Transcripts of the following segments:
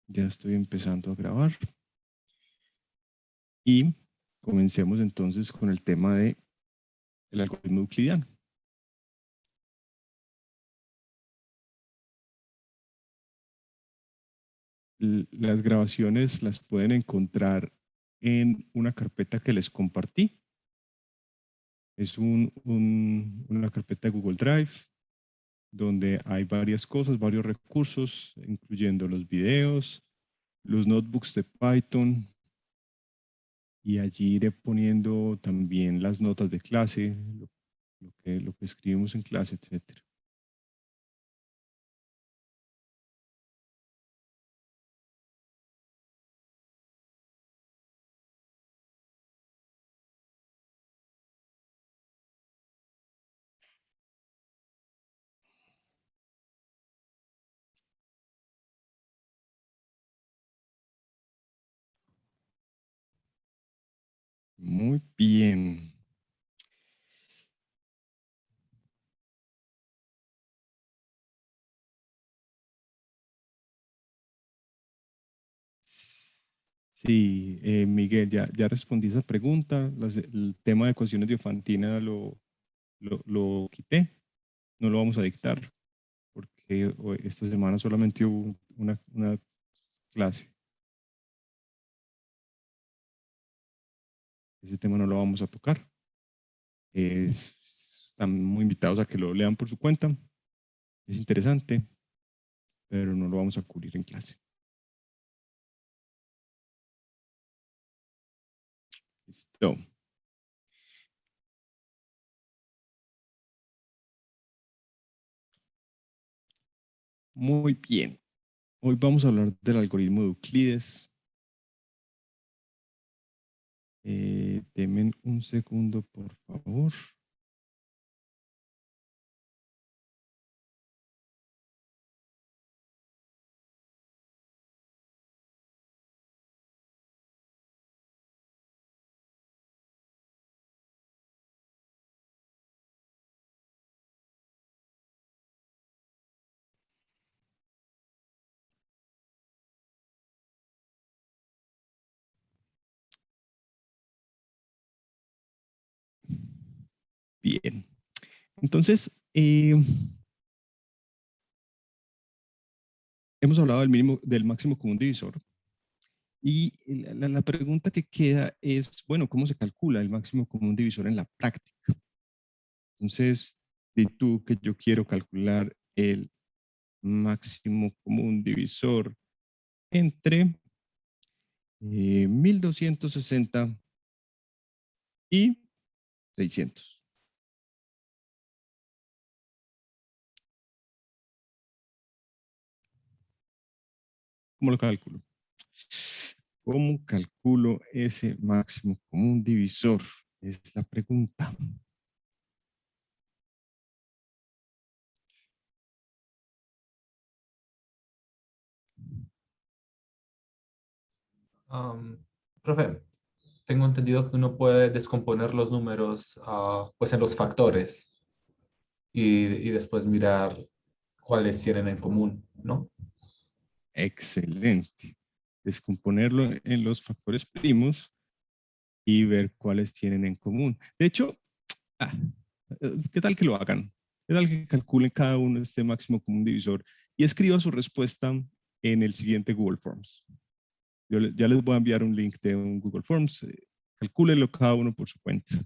Ya estoy empezando a grabar y comencemos entonces con el tema de el algoritmo euclidiano. Las grabaciones las pueden encontrar en una carpeta que les compartí. Es una carpeta de Google Drive donde hay varias cosas, varios recursos, incluyendo los videos, los notebooks de Python, y allí iré poniendo también las notas de clase, lo que escribimos en clase, etcétera. Muy bien. Sí, Miguel, ya respondí esa pregunta. El tema de ecuaciones de Diofantina lo quité. No lo vamos a dictar porque esta semana solamente hubo una clase. Ese tema no lo vamos a tocar. Están muy invitados a que lo lean por su cuenta. Es interesante, pero no lo vamos a cubrir en clase. Listo. Muy bien. Hoy vamos a hablar del algoritmo de Euclides. Denme un segundo, por favor. Bien. Entonces, hemos hablado del máximo común divisor. Y la pregunta que queda es, bueno, ¿cómo se calcula el máximo común divisor en la práctica? Entonces, di tú que yo quiero calcular el máximo común divisor entre 1260 y 600. ¿Cómo lo calculo? ¿Cómo calculo ese máximo común divisor? Es la pregunta. Am, Profe, tengo entendido que uno puede descomponer los números pues en los factores y después mirar cuáles tienen en común, ¿no? Excelente. Descomponerlo en los factores primos y ver cuáles tienen en común. De hecho, ah, ¿qué tal que lo hagan? ¿Qué tal que calculen cada uno este máximo común divisor y escriba su respuesta en el siguiente Google Forms? Ya les voy a enviar un link de un Google Forms. Calcúlenlo cada uno por su cuenta.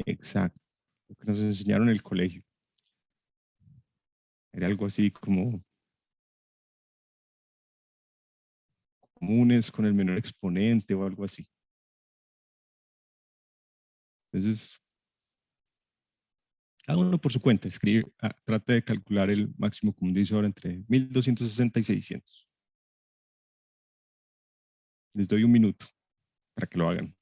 Exacto. Lo que nos enseñaron en el colegio. Era algo así como comunes con el menor exponente o algo así. Entonces, Cada uno por su cuenta, escribe, trate de calcular el máximo común divisor entre 1260 y 600. Les doy un minuto para que lo hagan.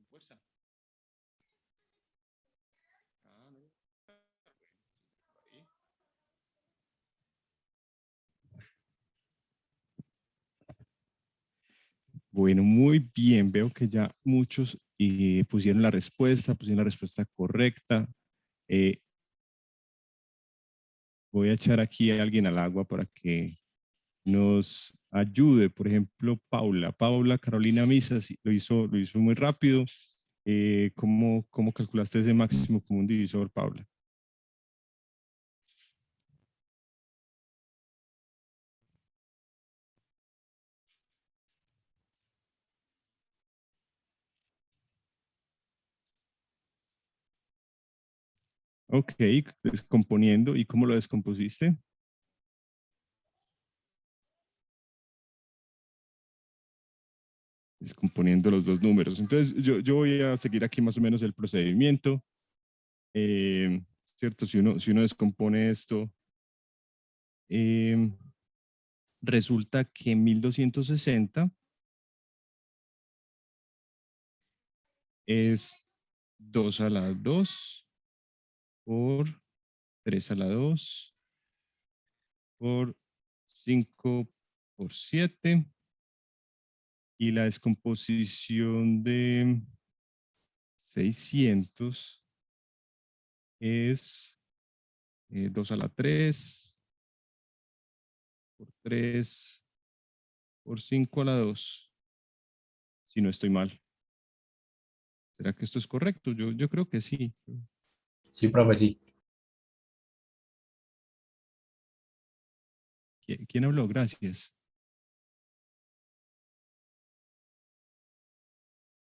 Fuerza. Bueno, muy bien. Veo que ya muchos pusieron la respuesta correcta. Eh, Voy a echar aquí a alguien al agua para que nos ayude. Por ejemplo, Paula Carolina Misa sí, lo hizo muy rápido. ¿Cómo calculaste ese máximo común divisor, Paula? Ok, descomponiendo. ¿Y cómo lo descompusiste? Descomponiendo los dos números. Entonces, yo voy a seguir aquí más o menos el procedimiento. Eh, ¿Cierto? Si uno descompone esto, eh, resulta que 1260 es 2 a la 2 por 3 a la 2 por 5 por 7 y la descomposición de 600 es 2 a la 3 por 3 por 5 a la 2, si no estoy mal. ¿Será que esto es correcto? Yo creo que sí. Sí, profe, sí. ¿Quién habló? Gracias.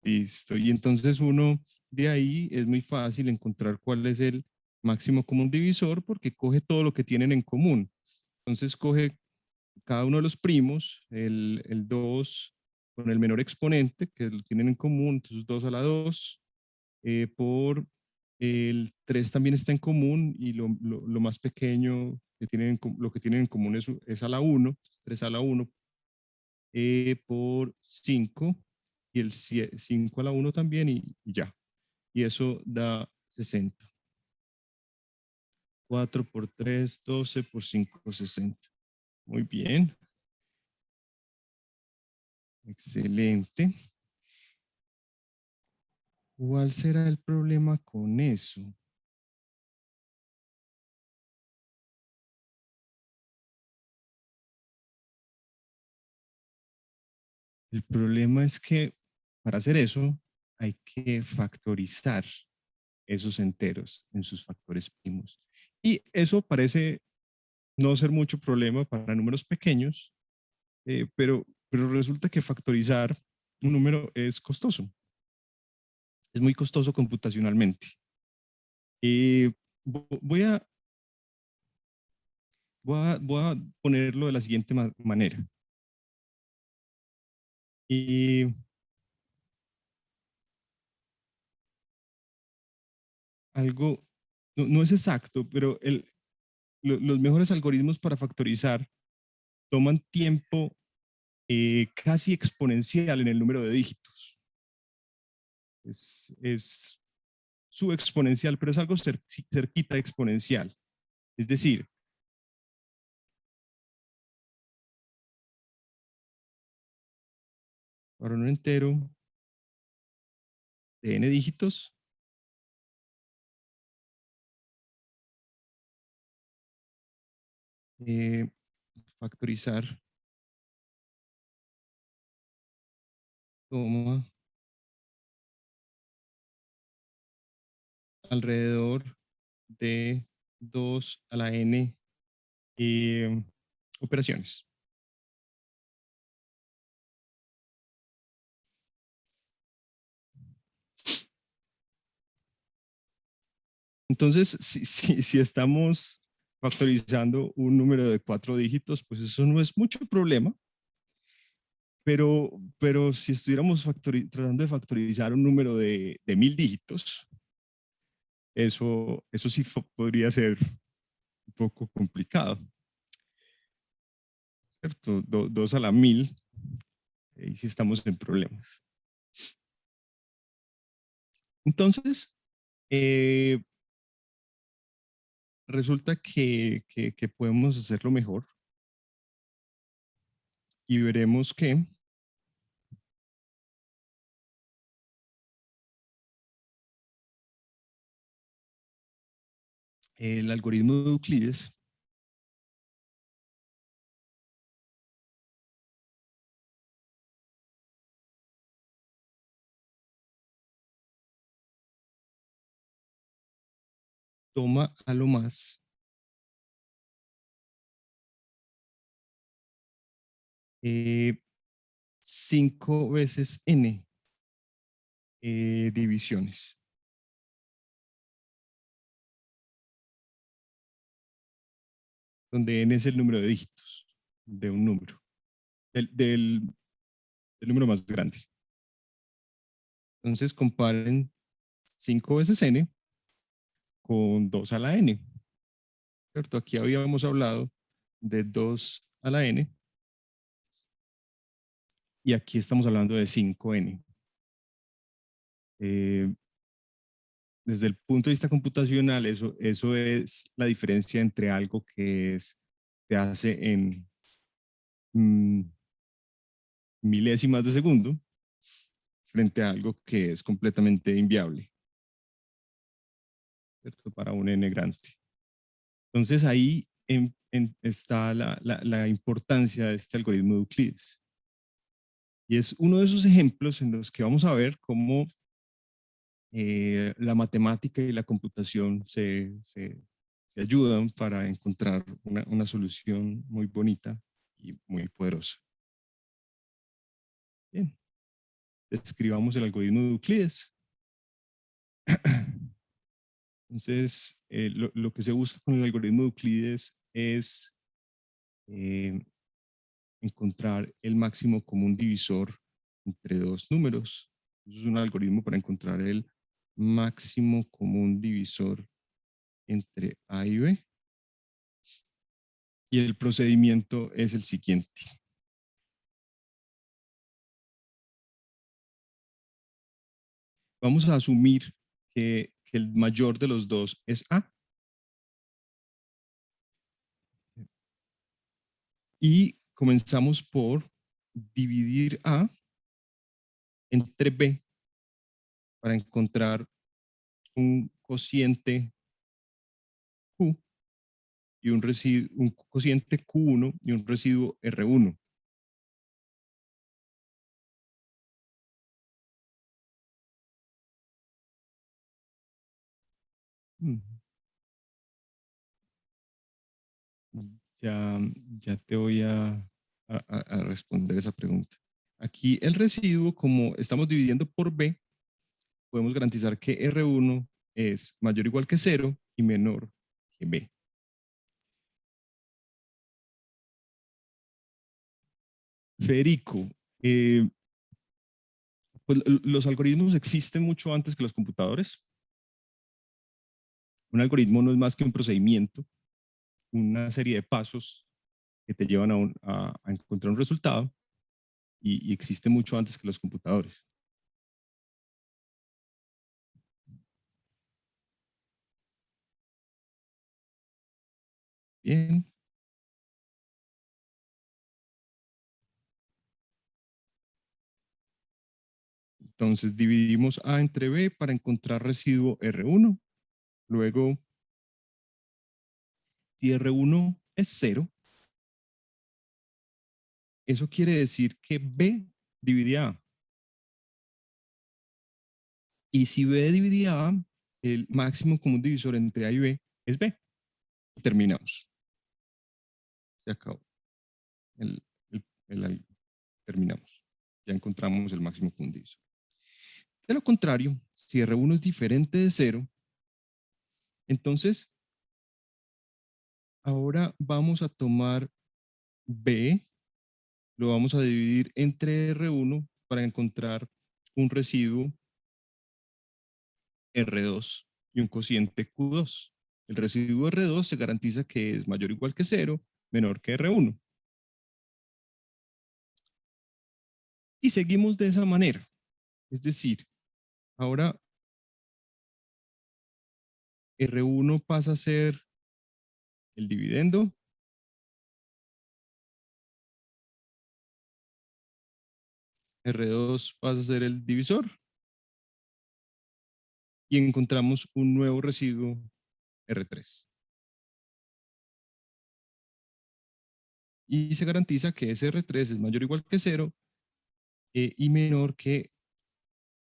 Listo. Y entonces uno de ahí es muy fácil encontrar cuál es el máximo común divisor porque coge todo lo que tienen en común. Entonces coge cada uno de los primos, el 2 con el menor exponente que lo tienen en común, entonces 2 a la 2 por el 3 también está en común y lo más pequeño que tienen, lo que tienen en común es a la 1, 3 a la 1 por 5 y el 5 a la 1 también y ya. Y eso da 60. 4 por 3, 12 por 5, 60. Muy bien. Excelente. ¿Cuál será el problema con eso? El problema es que para hacer eso hay que factorizar. esos enteros en sus factores primos. Y eso parece no ser mucho problema para números pequeños, pero resulta que factorizar un número es costoso. Es muy costoso computacionalmente. Voy a, voy a ponerlo de la siguiente manera. Y algo, no es exacto, pero los mejores algoritmos para factorizar toman tiempo casi exponencial en el número de dígitos. Es subexponencial, pero es algo cerquita de exponencial. Es decir, para un entero de n dígitos, factorizar toma alrededor de 2 a la n operaciones. Entonces, si estamos factorizando un número de 4 dígitos, pues eso no es mucho problema. Pero si estuviéramos tratando de factorizar un número de 1000 dígitos, eso sí podría ser un poco complicado. ¿Cierto? 2 a la 1000, y sí estamos en problemas. Entonces, resulta que podemos hacerlo mejor y veremos que el algoritmo de Euclides toma a lo más 5 veces n divisiones. Donde n es el número de dígitos de un número, del número más grande. Entonces comparen 5 veces n con 2 a la n. ¿Cierto? Aquí habíamos hablado de 2 a la n y aquí estamos hablando de 5n. Desde el punto de vista computacional, eso es la diferencia entre algo que se hace en milésimas de segundo frente a algo que es completamente inviable, ¿cierto? Para un n grande. Entonces ahí está la importancia de este algoritmo de Euclides. Y es uno de esos ejemplos en los que vamos a ver cómo la matemática y la computación se ayudan para encontrar una solución muy bonita y muy poderosa. Bien, describamos el algoritmo de Euclides. Entonces, lo que se busca con el algoritmo de Euclides es encontrar el máximo común divisor entre dos números. Es un algoritmo para encontrar el máximo común divisor entre A y B. Y el procedimiento es el siguiente. Vamos a asumir que el mayor de los dos es A. Y comenzamos por dividir A entre B para encontrar un cociente Q y un cociente Q1 y un residuo R1. Mm. Ya te voy a responder esa pregunta. Aquí el residuo, como estamos dividiendo por B, podemos garantizar que R1 es mayor o igual que 0 y menor que B. Federico, pues los algoritmos existen mucho antes que los computadores. Un algoritmo no es más que un procedimiento, una serie de pasos que te llevan a encontrar un resultado y existe mucho antes que los computadores. Bien. Entonces dividimos A entre B para encontrar residuo R1. Luego, si R1 es 0, eso quiere decir que B divide A. Y si B divide A, el máximo común divisor entre A y B es B. Terminamos. Se acabó. El, terminamos. Ya encontramos el máximo común divisor. De lo contrario, si R1 es diferente de 0, entonces ahora vamos a tomar B, lo vamos a dividir entre R1 para encontrar un residuo R2 y un cociente Q2. El residuo R2 se garantiza que es mayor o igual que 0, menor que R1. Y seguimos de esa manera. Es decir, ahora R1 pasa a ser el dividendo, R2 pasa a ser el divisor y encontramos un nuevo residuo R3. Y se garantiza que ese R3 es mayor o igual que 0 y menor que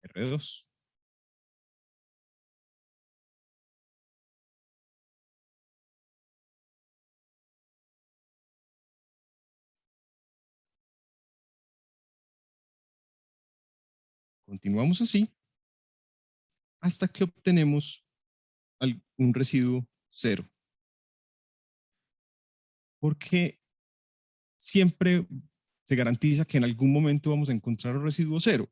R2. Continuamos así hasta que obtenemos un residuo 0. Porque siempre se garantiza que en algún momento vamos a encontrar un residuo 0.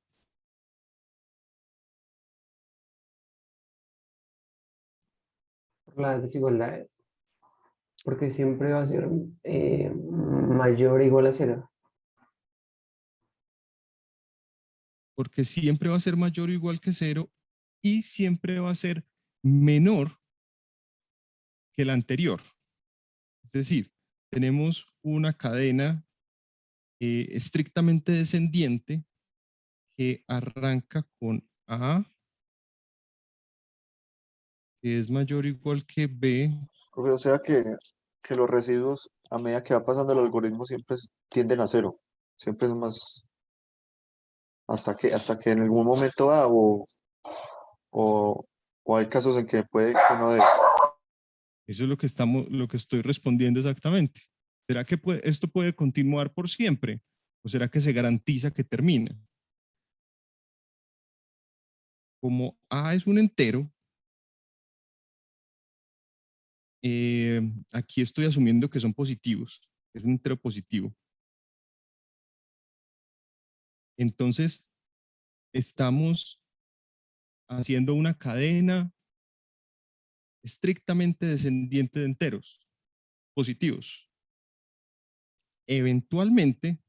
Por las desigualdades, porque siempre va a ser mayor o igual a cero. Porque siempre va a ser mayor o igual que 0 y siempre va a ser menor que el anterior. Es decir, tenemos una cadena estrictamente descendiente que arranca con A, que es mayor o igual que B. Profe, o sea que los residuos, a medida que va pasando el algoritmo, siempre tienden a cero. Siempre es más, hasta que en algún momento da, o, o hay casos en que puede que no dé. Eso es lo que estoy respondiendo exactamente. ¿Será que esto puede continuar por siempre? ¿O será que se garantiza que termina? Como A es un entero, aquí estoy asumiendo que son positivos. Es un entero positivo. Entonces, estamos haciendo una cadena estrictamente descendiente de enteros positivos. Eventualmente,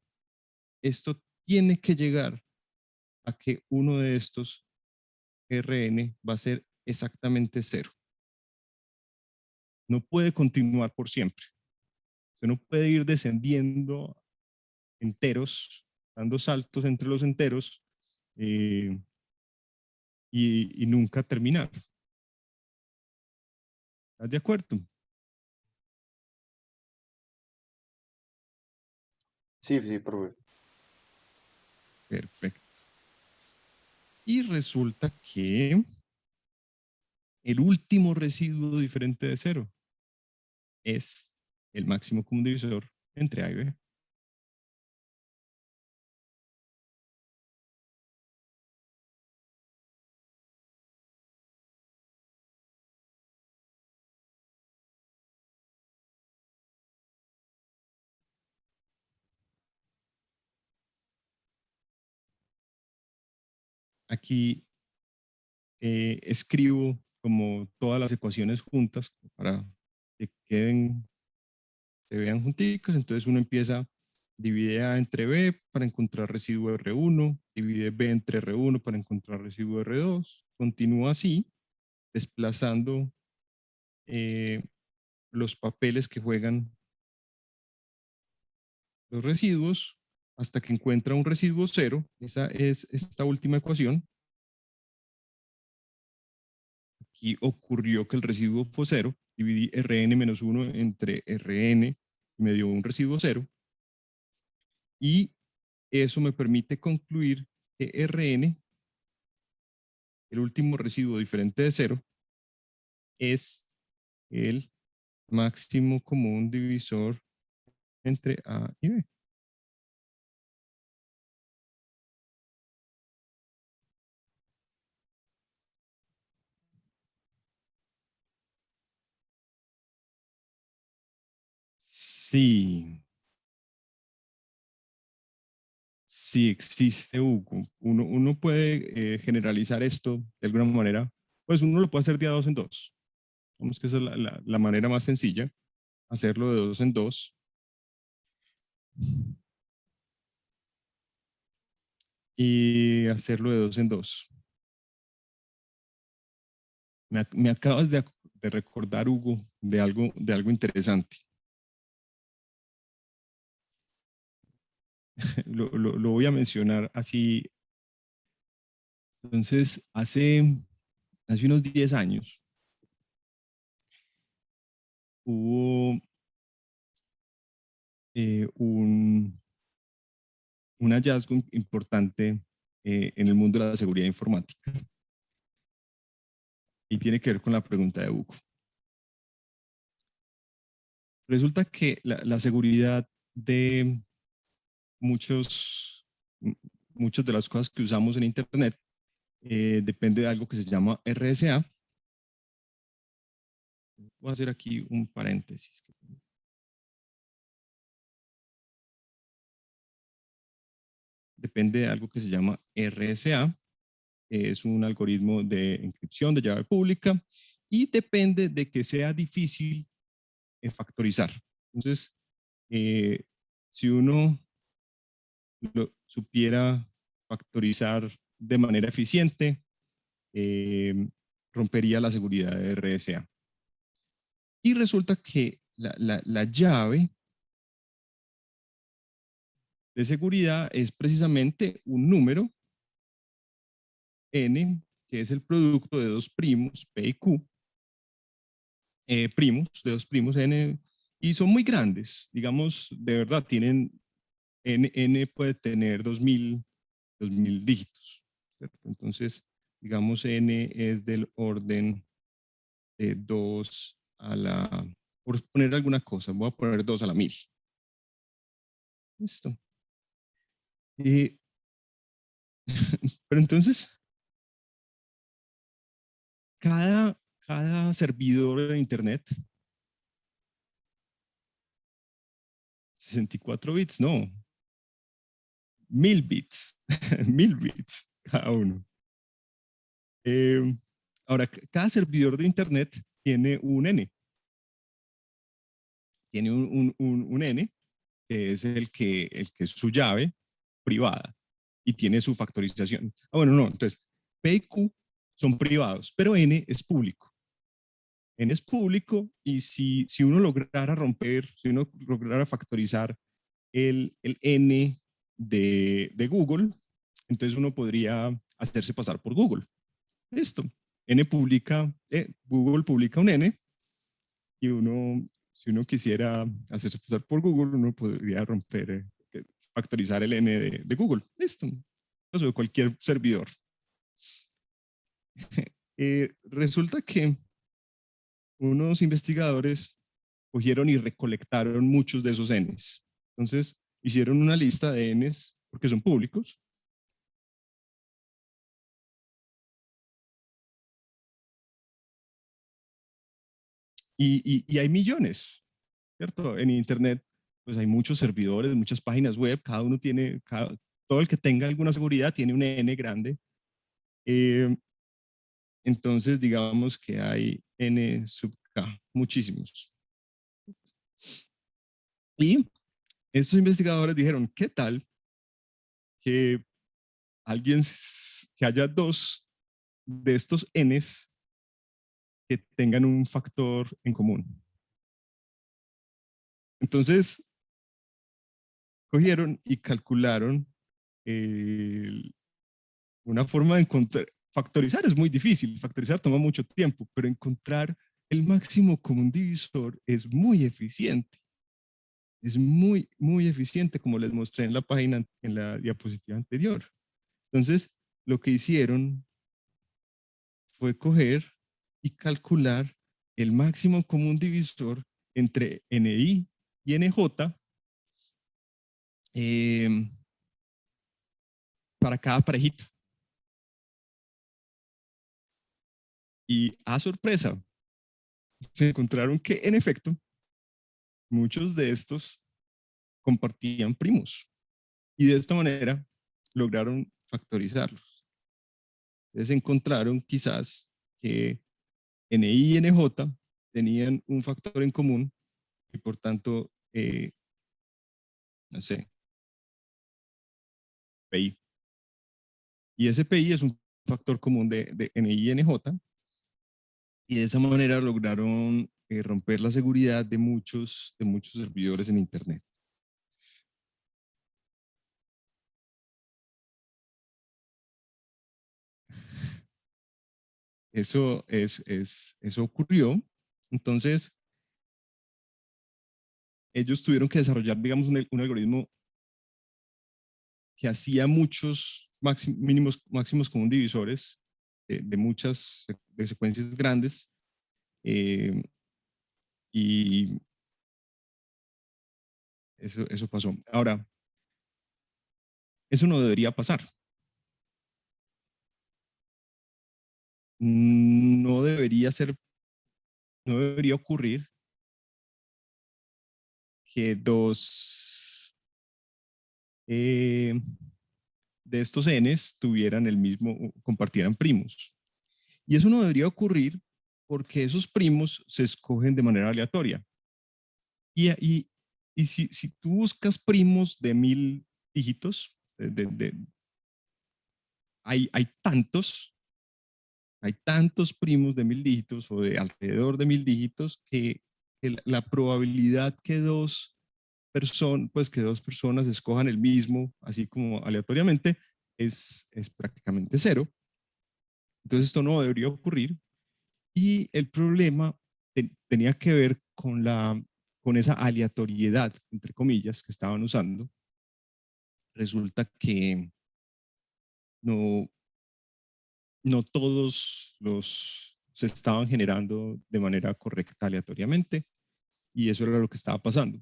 esto tiene que llegar a que uno de estos Rn va a ser exactamente 0. No puede continuar por siempre. Usted no puede ir descendiendo enteros, dando saltos entre los enteros y nunca terminar. ¿Estás de acuerdo? Sí, sí, profe. Perfecto. Y resulta que el último residuo diferente de 0 es el máximo común divisor entre A y B. Aquí escribo como todas las ecuaciones juntas para que queden, se vean junticas. Entonces uno empieza, divide A entre B para encontrar residuo R1, divide B entre R1 para encontrar residuo R2, continúa así, desplazando los papeles que juegan los residuos hasta que encuentra un residuo 0. Esa es esta última ecuación. Aquí ocurrió que el residuo fue 0. Dividí Rn menos 1 entre Rn y me dio un residuo 0. Y eso me permite concluir que Rn, el último residuo diferente de 0, es el máximo común divisor entre A y B. Sí, sí existe, Hugo. Uno puede generalizar esto de alguna manera. Pues uno lo puede hacer de a 2 en 2. Vamos que esa es la manera más sencilla, hacerlo de 2 en 2. Y hacerlo de 2 en 2. Me acabas de recordar, Hugo, de algo interesante. Lo voy a mencionar así. Entonces, hace unos 10 años hubo un hallazgo importante en el mundo de la seguridad informática. Y tiene que ver con la pregunta de Hugo. Resulta que la seguridad de muchas de las cosas que usamos en Internet depende de algo que se llama RSA. Voy a hacer aquí un paréntesis. Depende de algo que se llama RSA. Es un algoritmo de encripción de llave pública y depende de que sea difícil factorizar. Entonces, si uno lo supiera factorizar de manera eficiente, rompería la seguridad de RSA. Y resulta que la llave de seguridad es precisamente un número n, que es el producto de dos primos, p y q, primos, de dos primos n, y son muy grandes. Digamos, de verdad, tienen, n puede tener 2000 dígitos, ¿cierto? Entonces, digamos, n es del orden de 2 a la, por poner alguna cosa, voy a poner 2 a la 1000. Listo. Pero entonces, cada servidor de Internet, 64 bits, no, 1000 bits, 1000 bits cada uno. Ahora, cada servidor de Internet tiene un N. Tiene un N, que es el que es su llave privada y tiene su factorización. Bueno, no, entonces P y Q son privados, pero N es público. N es público y si uno lograra romper, si uno lograra factorizar el N de Google, entonces uno podría hacerse pasar por Google. Listo. Google publica un N y si uno quisiera hacerse pasar por Google, uno podría romper, factorizar el N de Google. Listo. Eso de cualquier servidor. Resulta que unos investigadores cogieron y recolectaron muchos de esos Ns. Entonces, hicieron una lista de Ns, porque son públicos, y hay millones, ¿cierto? En Internet, pues hay muchos servidores, muchas páginas web, cada uno tiene, todo el que tenga alguna seguridad tiene un N grande. Entonces, digamos que hay N sub K, muchísimos. Y estos investigadores dijeron, ¿qué tal que que haya dos de estos Ns que tengan un factor en común? Entonces, cogieron y calcularon una forma de encontrar, factorizar es muy difícil, factorizar toma mucho tiempo, pero encontrar el máximo común divisor es muy eficiente. Es muy, muy eficiente, como les mostré en la página, en la diapositiva anterior. Entonces, lo que hicieron fue coger y calcular el máximo común divisor entre NI y NJ para cada parejito. Y a sorpresa, se encontraron que en efecto, muchos de estos compartían primos y de esta manera lograron factorizarlos. Entonces encontraron quizás que NI y NJ tenían un factor en común y por tanto, no sé, PI. Y ese PI es un factor común de NI y NJ y de esa manera lograron romper la seguridad de muchos servidores en Internet. Eso ocurrió. Entonces, ellos tuvieron que desarrollar, digamos, un algoritmo que hacía muchos máximos común divisores de muchas de secuencias grandes y eso pasó. Ahora, eso no debería pasar. No debería ser, no debería ocurrir que dos de estos Ns tuvieran el mismo, compartieran primos. Y eso no debería ocurrir porque esos primos se escogen de manera aleatoria. Y si tú buscas primos de 1000 dígitos, hay tantos primos de 1000 dígitos o de alrededor de 1000 dígitos que la probabilidad que que dos personas escojan el mismo, así como aleatoriamente, es prácticamente cero. Entonces esto no debería ocurrir. Y el problema tenía que ver con esa aleatoriedad, entre comillas, que estaban usando. Resulta que no, no todos los se estaban generando de manera correcta aleatoriamente y eso era lo que estaba pasando.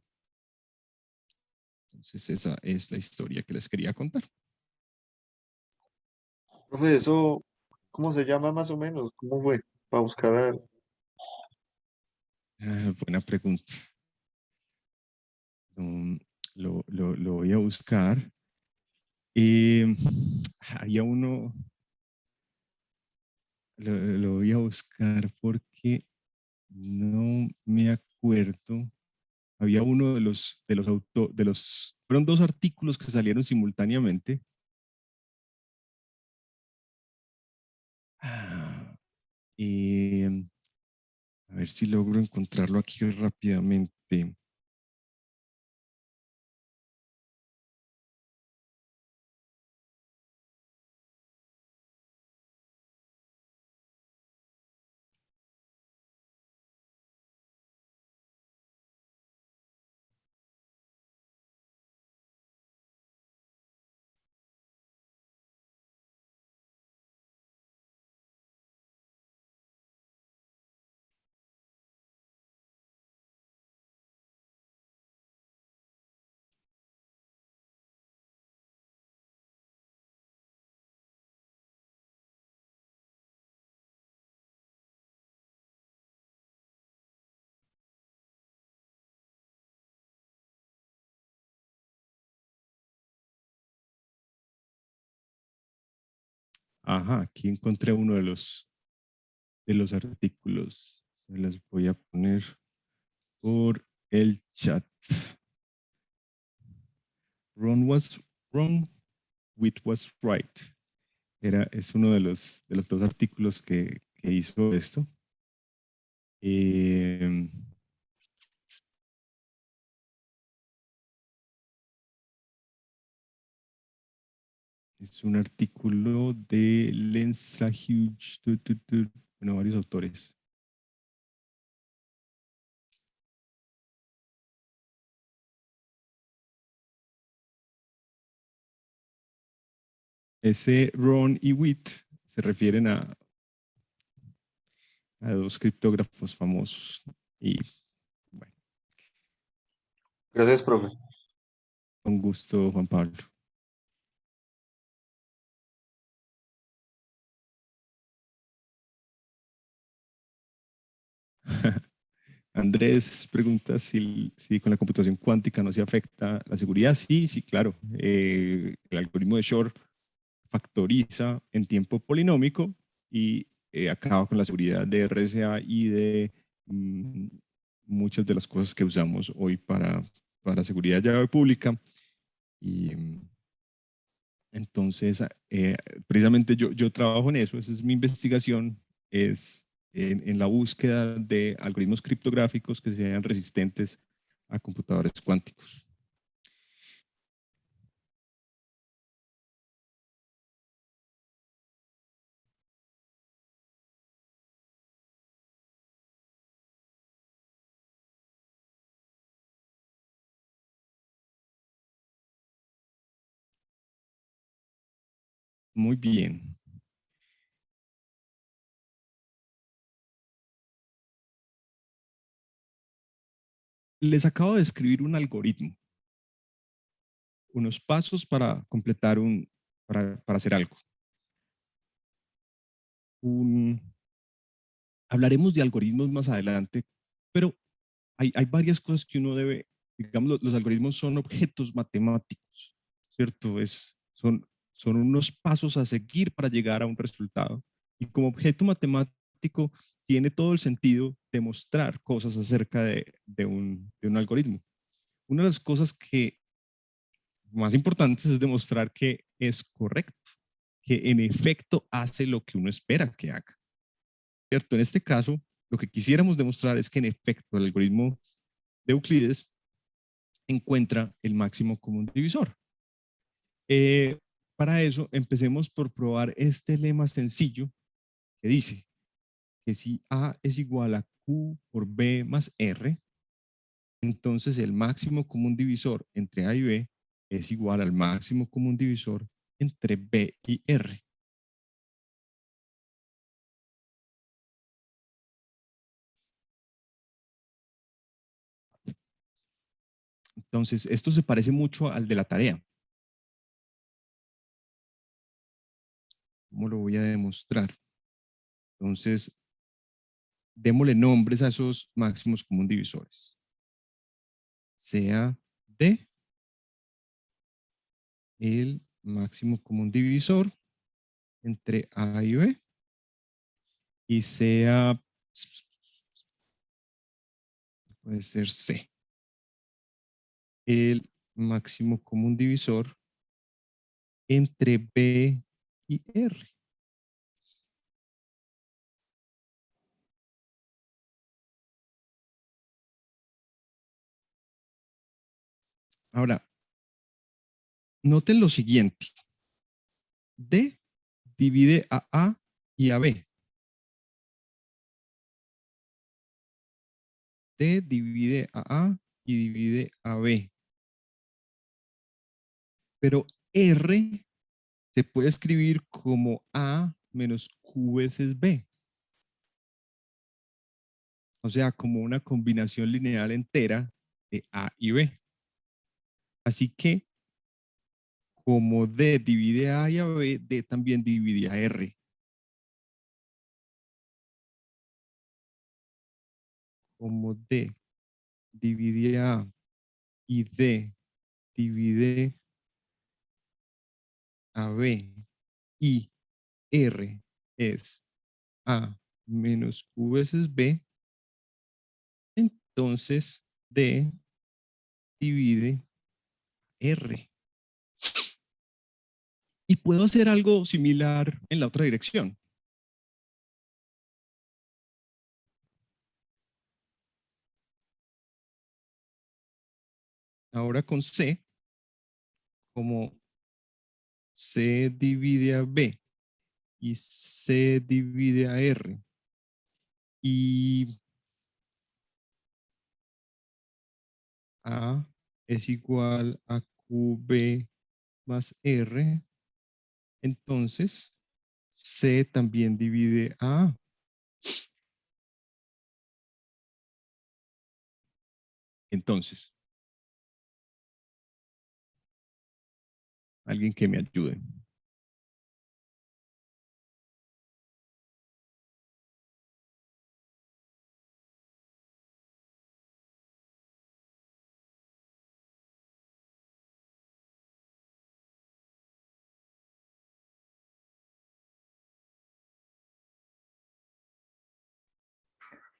Entonces esa es la historia que les quería contar. Profe, eso, ¿cómo se llama más o menos? ¿Cómo fue? Para buscar a ver. Buena pregunta. Lo voy a buscar. Había uno, lo voy a buscar porque no me acuerdo. Había uno fueron dos artículos que salieron simultáneamente. Ah, eh, a ver si logro encontrarlo aquí rápidamente. Ajá, aquí encontré uno de los artículos. Se los voy a poner por el chat. Wrong was wrong, wit was right. Es uno de los dos artículos que hizo esto. Es un artículo de Lenstra Hughes, bueno, varios autores. Ese Ron y Witt se refieren a dos criptógrafos famosos. Y bueno, Gracias, profe. con gusto, Juan Pablo. Andrés pregunta si con la computación cuántica no se afecta la seguridad. Sí, sí, claro. El algoritmo de Shor factoriza en tiempo polinómico y acaba con la seguridad de RSA y de muchas de las cosas que usamos hoy para seguridad llave pública. Y entonces, precisamente yo trabajo en eso, esa es mi investigación, es en la búsqueda de algoritmos criptográficos que sean resistentes a computadores cuánticos. Muy bien. Les acabo de escribir un algoritmo, unos pasos para completar para hacer algo. Hablaremos de algoritmos más adelante, pero hay varias cosas que uno debe, digamos, los algoritmos son objetos matemáticos, ¿cierto? Son unos pasos a seguir para llegar a un resultado. Y como objeto matemático tiene todo el sentido demostrar cosas acerca de un algoritmo. Una de las cosas que más importantes es demostrar que es correcto, que en efecto hace lo que uno espera que haga. ¿Cierto? En este caso, lo que quisiéramos demostrar es que en efecto el algoritmo de Euclides encuentra el máximo común divisor. Para eso, empecemos por probar este lema sencillo que dice que si A es igual a Q por B más R, entonces el máximo común divisor entre A y B es igual al máximo común divisor entre B y R. Entonces, esto se parece mucho al de la tarea. ¿Cómo lo voy a demostrar? Entonces, démosle nombres a esos máximos común divisores. Sea D el máximo común divisor entre A y B y sea, puede ser C, el máximo común divisor entre B y R. Ahora, noten lo siguiente. D divide a A y a B. D divide a A y divide a B. Pero R se puede escribir como A menos Q veces B. O sea, como una combinación lineal entera de A y B. Así que, como D divide a A y a B, D también divide a R. Como D divide a A y D divide a B y R es A menos Q veces B, entonces D divide R. Y puedo hacer algo similar en la otra dirección. Ahora con C, como C divide a B y C divide a R y A es igual a QB más R, entonces C también divide a A. Entonces, alguien que me ayude.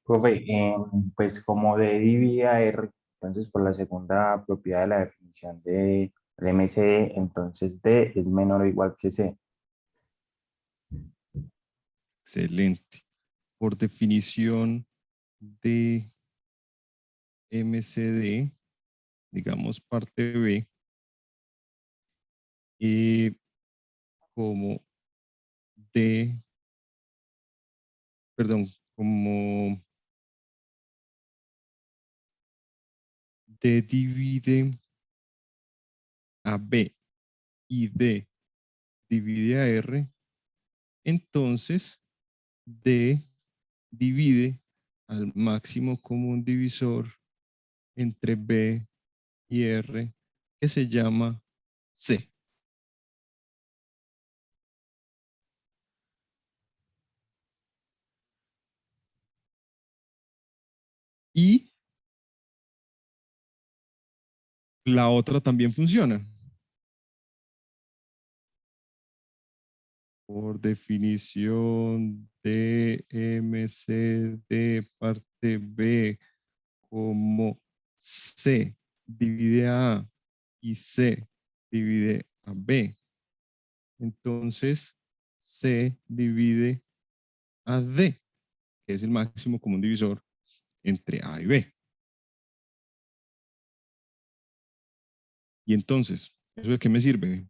Profe, pues como D divide a R, entonces por la segunda propiedad de la definición de MCD, entonces D es menor o igual que C. Excelente. Por definición de MCD, digamos parte B, como D, perdón, como D divide a B y D divide a R, entonces D divide al máximo común divisor entre B y R, que se llama C. Y la otra también funciona. Por definición de MCD parte B como C divide a A y C divide a B. Entonces, C divide a D, que es el máximo común divisor entre A y B. Y entonces, ¿eso de qué me sirve?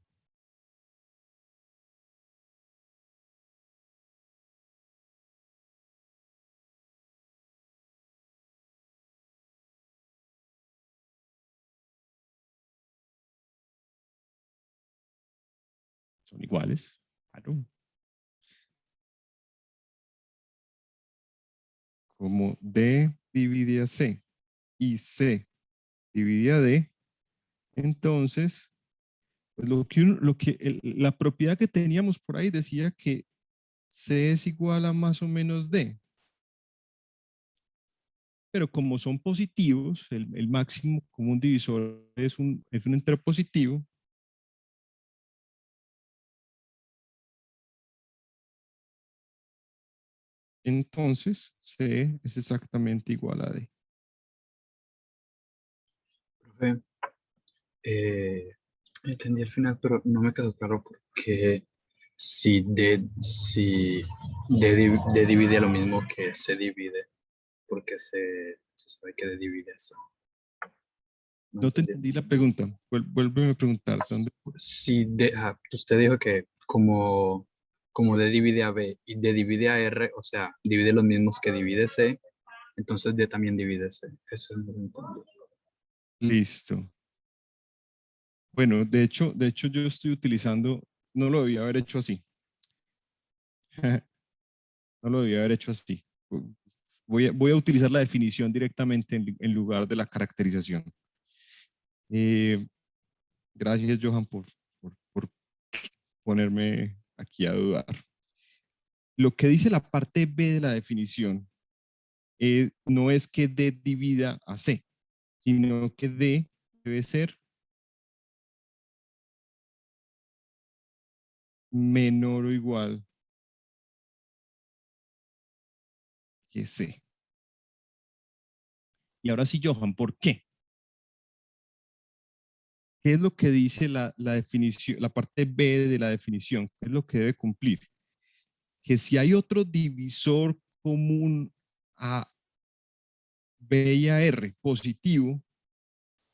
Son iguales. Claro. Como D divide a C y C divide a D, entonces, pues la propiedad que teníamos por ahí decía que C es igual a más o menos D. Pero como son positivos, el máximo común divisor es un entero positivo, entonces C es exactamente igual a D. Profe, entendí al final, pero no me quedó claro porque si D divide lo mismo que se divide, porque se sabe que D divide eso. No No te entendí. entendí la pregunta. Vuélveme a preguntar. ¿Dónde? Usted dijo que como D divide a B y D divide a R, o sea, divide los mismos que divide C, entonces D también divide C. Eso no lo entendí. Listo. Bueno, de hecho yo estoy utilizando, no lo debía haber hecho así. No lo debía haber hecho así. Voy a utilizar la definición directamente en lugar de la caracterización. Eh, gracias, Johan, por ponerme aquí a dudar. Lo que dice la parte B de la definición no es que D divida a C, sino que D debe ser menor o igual que C. Y ahora sí, Johan, ¿por qué? ¿Qué es lo que dice la definición, la parte B de la definición? ¿Qué es lo que debe cumplir? Que si hay otro divisor común a B y a R positivo,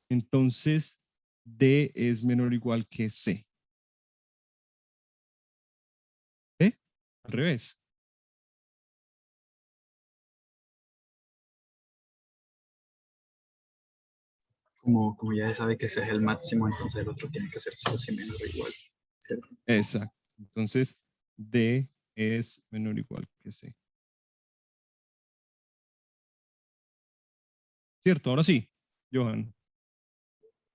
entonces D es menor o igual que C. ¿Eh? Al revés. Como ya se sabe que ese es el máximo, entonces el otro tiene que ser sí o sí menor o igual, ¿cierto? Exacto. Entonces D es menor o igual que C. ¿Cierto? Ahora sí, Johan.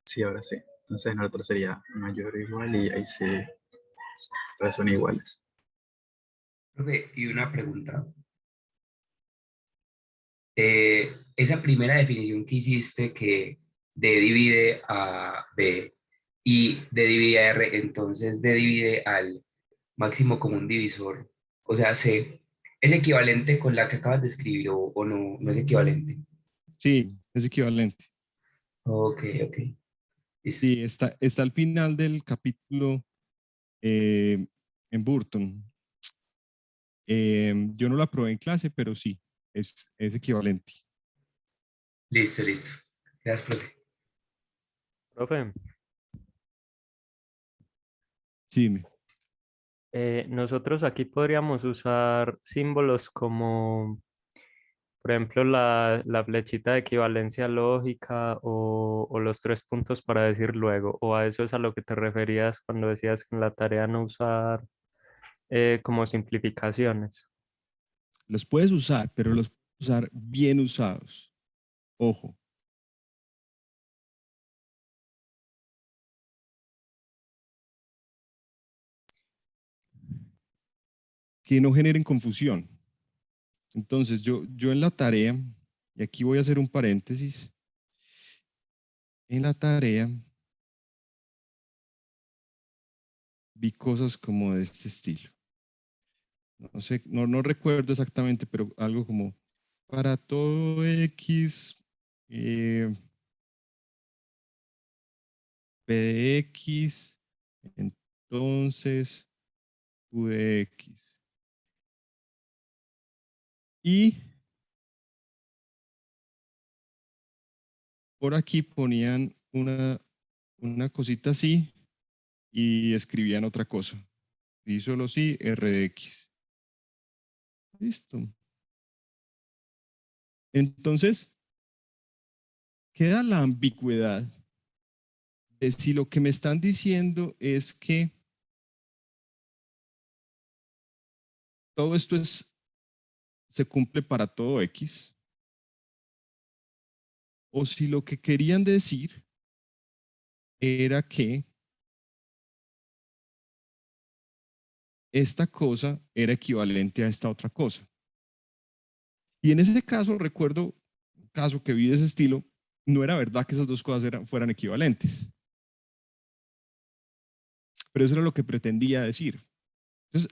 Sí, ahora sí. Entonces en el otro sería mayor o igual y ahí sí, todos son iguales. Profe, y una pregunta. Esa primera definición que hiciste que D divide a B y D divide a R, entonces D divide al máximo común divisor, o sea, C, ¿es equivalente con la que acabas de escribir o no, no es equivalente? Sí, es equivalente. Ok, ok. Listo. Sí, está al final del capítulo en Burton. Yo no la probé en clase, pero sí, es equivalente. Listo, listo. Gracias, profe. Profe, Sí, dime. nosotros aquí podríamos usar símbolos como, por ejemplo, la flechita de equivalencia lógica o los tres puntos para decir luego, o a eso es a lo que te referías cuando decías que en la tarea no usar como simplificaciones. Los puedes usar, pero los puedes usar bien usados. Ojo. Que no generen confusión. Entonces, yo en la tarea, y aquí voy a hacer un paréntesis, en la tarea vi cosas como de este estilo. No sé, no recuerdo exactamente, pero algo como para todo X, eh, P de X, entonces Q de X. Y por aquí ponían una cosita así y escribían otra cosa. Y solo sí, R de X. Listo. Entonces, queda la ambigüedad de si lo que me están diciendo es que todo esto se cumple para todo X, o si lo que querían decir era que esta cosa era equivalente a esta otra cosa. Y en ese caso, recuerdo un caso que vi de ese estilo, no era verdad que esas dos cosas fueran equivalentes. Pero eso era lo que pretendía decir. Entonces,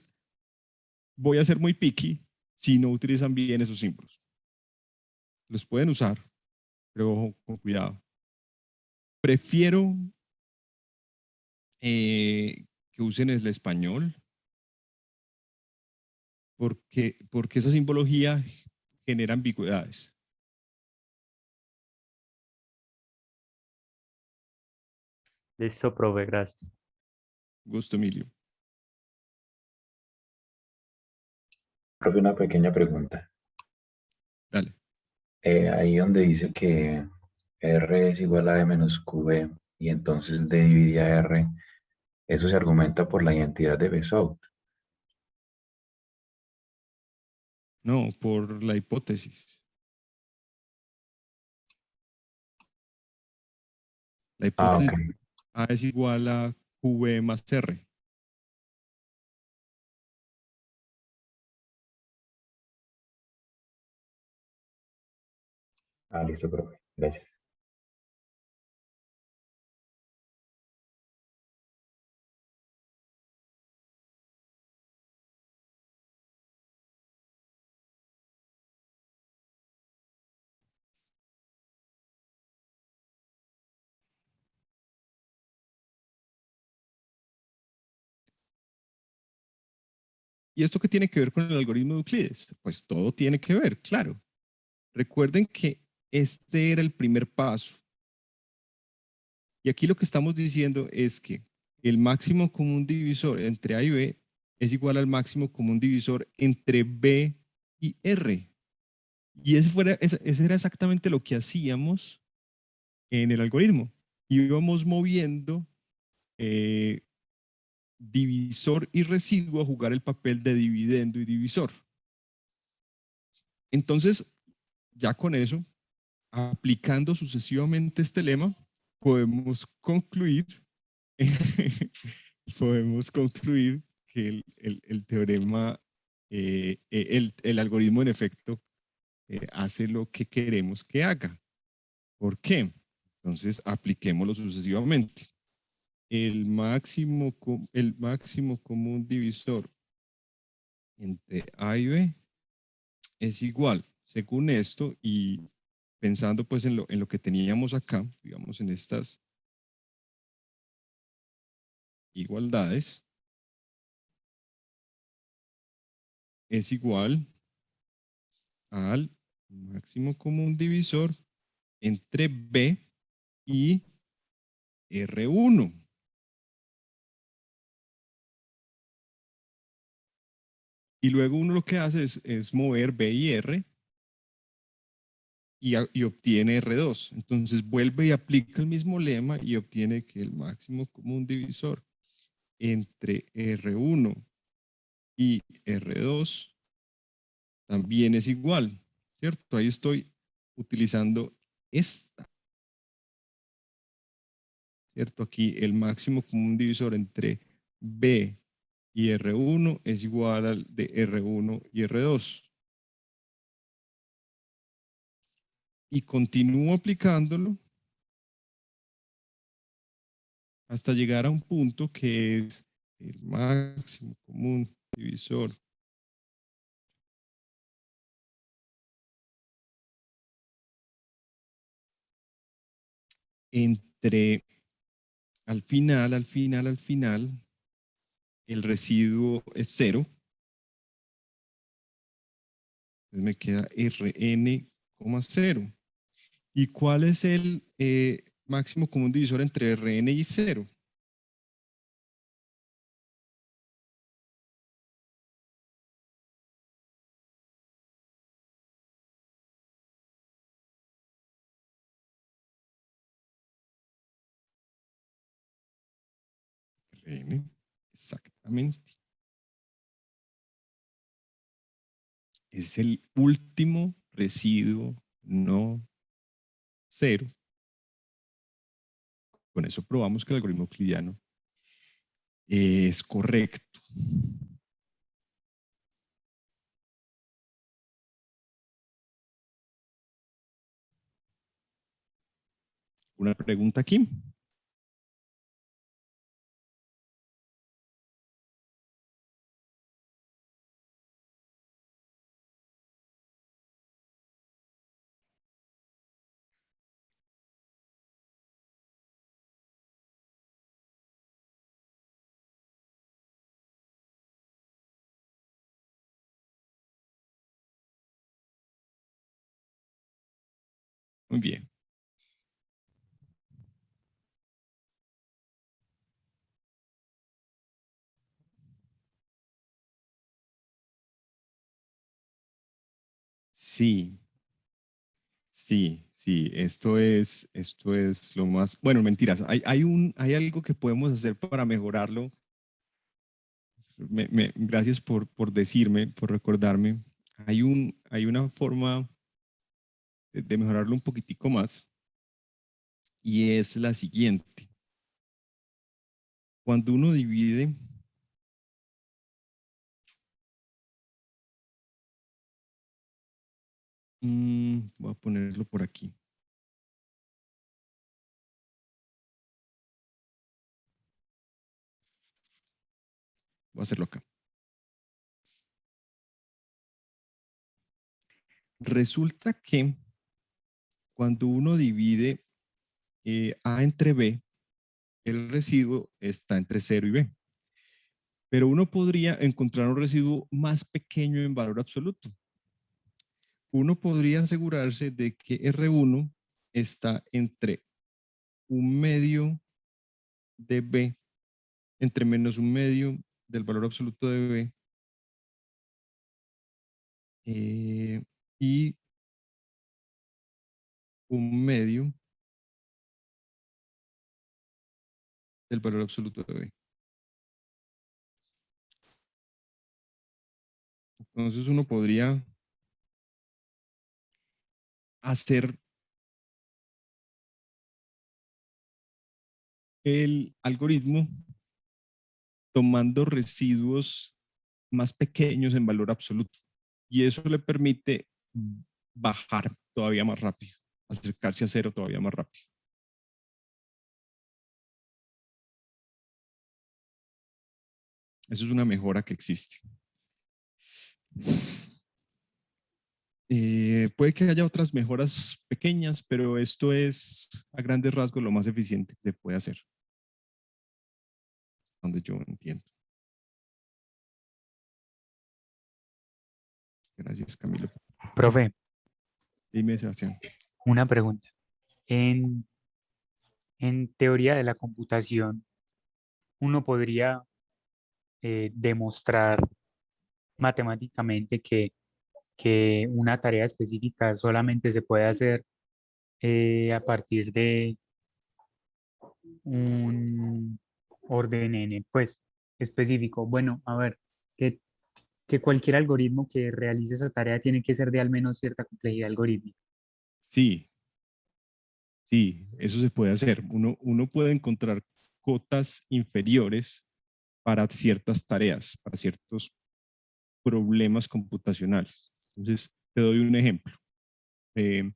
voy a ser muy picky si no utilizan bien esos símbolos. Los pueden usar, pero ojo, con cuidado. Prefiero que usen el español porque esa simbología genera ambigüedades. Listo, profe, gracias. Gusto, Emilio. Profe, una pequeña pregunta. Dale. Ahí donde dice que R es igual a E menos QB y entonces D divide a R, eso se argumenta por la identidad de Bezout. No, por la hipótesis. La Ah, ok. hipótesis A es igual a QB más R. Ah, listo, profe. Gracias. ¿Y esto qué tiene que ver con el algoritmo de Euclides? Pues todo tiene que ver, claro. Recuerden que este era el primer paso. Y aquí lo que estamos diciendo es que el máximo común divisor entre A y B es igual al máximo común divisor entre B y R. Y ese era exactamente lo que hacíamos en el algoritmo. Íbamos moviendo divisor y residuo a jugar el papel de dividendo y divisor. Entonces, ya con eso, aplicando sucesivamente este lema, podemos concluir, podemos concluir que el teorema, el algoritmo en efecto hace lo que queremos que haga. ¿Por qué? Entonces, apliquémoslo sucesivamente. El máximo común divisor entre A y B es igual, según esto, y pensando pues en lo que teníamos acá, digamos en estas igualdades, es igual al máximo común divisor entre B y R1. Y luego uno lo que hace es mover B y R y obtiene R2. Entonces vuelve y aplica el mismo lema y obtiene que el máximo común divisor entre R1 y R2 también es igual, ¿cierto? Ahí estoy utilizando esta, ¿cierto? Aquí el máximo común divisor entre B y R1 es igual al de R1 y R2. Y continúo aplicándolo hasta llegar a un punto que es el máximo común divisor entre, al final, el residuo es 0. Entonces me queda Rn,0. ¿Y cuál es el máximo común divisor entre Rn y 0? Rn, exactamente. Es el último residuo no 0. Con eso probamos que el algoritmo euclidiano es correcto. ¿Una pregunta aquí? Muy bien. Sí, sí, esto es lo más, bueno, mentiras, hay algo que podemos hacer para mejorarlo. Gracias por decirme, por recordarme. Hay una forma de mejorarlo un poquitico más y es la siguiente. Cuando uno divide voy a ponerlo por aquí. Voy a hacerlo acá. Resulta que cuando uno divide A entre B, el residuo está entre 0 y B. pero uno podría encontrar un residuo más pequeño en valor absoluto. Uno podría asegurarse de que R1 está entre un medio de B, entre menos un medio del valor absoluto de B, y un medio del valor absoluto de B. Entonces uno podría hacer el algoritmo tomando residuos más pequeños en valor absoluto. Y eso le permite bajar todavía más rápido, acercarse a cero todavía más rápido. Eso es una mejora que existe. Puede que haya otras mejoras pequeñas, pero esto es a grandes rasgos lo más eficiente que se puede hacer. Hasta donde yo entiendo. Gracias, Camilo. Profe, Dime, Sebastián. una pregunta. En, en teoría de la computación, uno podría demostrar matemáticamente que una tarea específica solamente se puede hacer a partir de un orden n, pues específico. Bueno, a ver, que cualquier algoritmo que realice esa tarea tiene que ser de al menos cierta complejidad algorítmica. Sí, sí, eso se puede hacer. Uno puede encontrar cotas inferiores para ciertas tareas, para ciertos problemas computacionales. Entonces, te doy un ejemplo. Eh,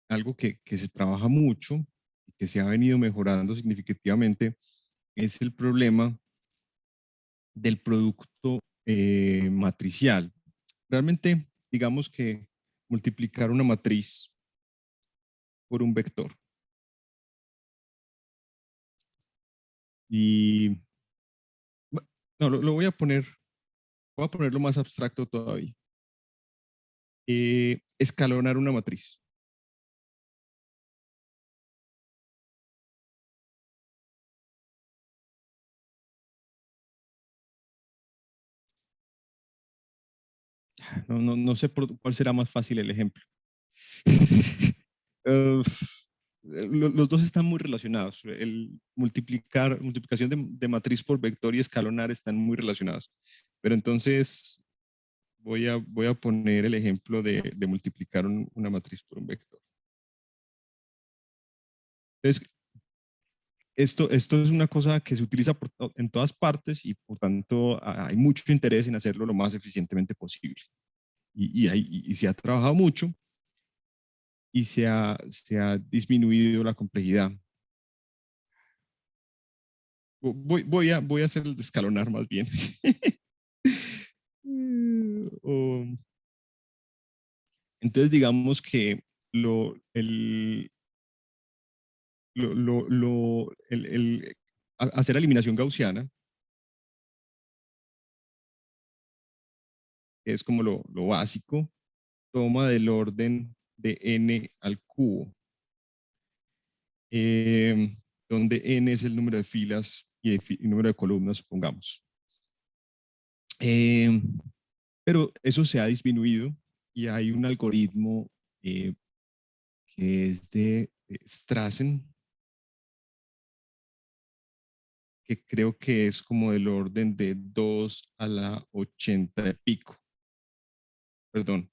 algo que se trabaja mucho y que se ha venido mejorando significativamente es el problema del producto matricial. Realmente, digamos que multiplicar una matriz por un vector. Y no, lo voy a ponerlo más abstracto todavía. Escalonar una matriz. No sé cuál será más fácil el ejemplo. Los dos están muy relacionados. El multiplicación de matriz por vector y escalonar están muy relacionados. Pero entonces voy a poner el ejemplo de multiplicar una matriz por un vector. Entonces, esto es una cosa que se utiliza en todas partes y por tanto hay mucho interés en hacerlo lo más eficientemente posible. Y se ha trabajado mucho y se ha disminuido la complejidad. Voy a hacer el de escalonar más bien. Entonces digamos que hacer eliminación gaussiana, que es como lo básico, toma del orden de n al cubo, donde n es el número de filas y el número de columnas, supongamos. Pero eso se ha disminuido y hay un algoritmo que es de Strassen, que creo que es como del orden de 2 a la 80 y pico. Perdón.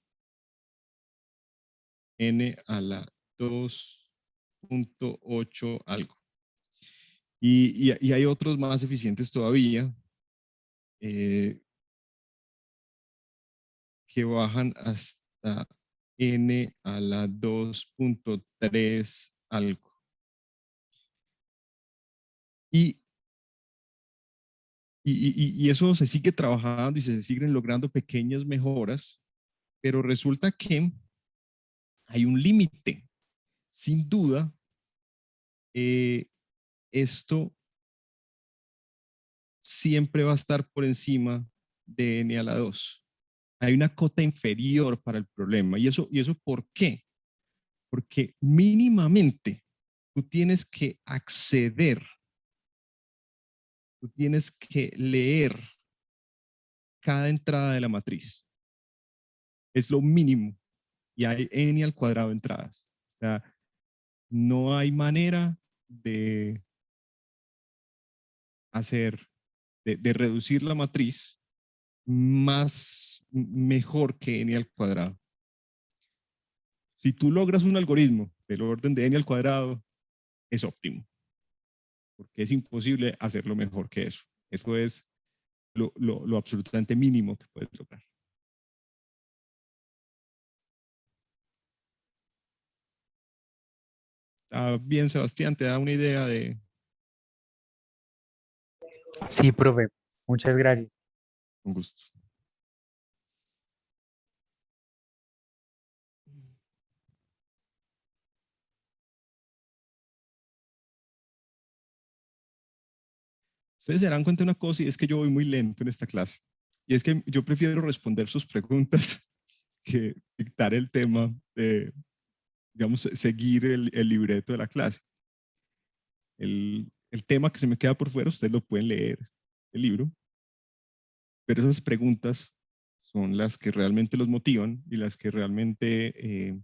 N a la 2.8 algo. Y hay otros más eficientes todavía que bajan hasta N a la 2.3 algo. Y eso se sigue trabajando y se siguen logrando pequeñas mejoras, pero resulta que hay un límite. Sin duda, esto siempre va a estar por encima de n a la 2. Hay una cota inferior para el problema. ¿Y eso por qué? Porque mínimamente tú tienes que acceder, tú tienes que leer cada entrada de la matriz. Es lo mínimo. Y hay n al cuadrado de entradas. O sea, no hay manera de hacer, de reducir la matriz mejor que n al cuadrado. Si tú logras un algoritmo del orden de n al cuadrado, es óptimo. Porque es imposible hacerlo mejor que eso. Eso es lo absolutamente mínimo que puedes lograr. ¿Está bien, Sebastián? ¿Te da una idea de...? Sí, profe. Muchas gracias. Un gusto. Ustedes se darán cuenta de una cosa y es que yo voy muy lento en esta clase. Y es que yo prefiero responder sus preguntas que dictar el tema, digamos, seguir el libreto de la clase. El tema que se me queda por fuera, ustedes lo pueden leer, el libro, pero esas preguntas son las que realmente los motivan y las que realmente,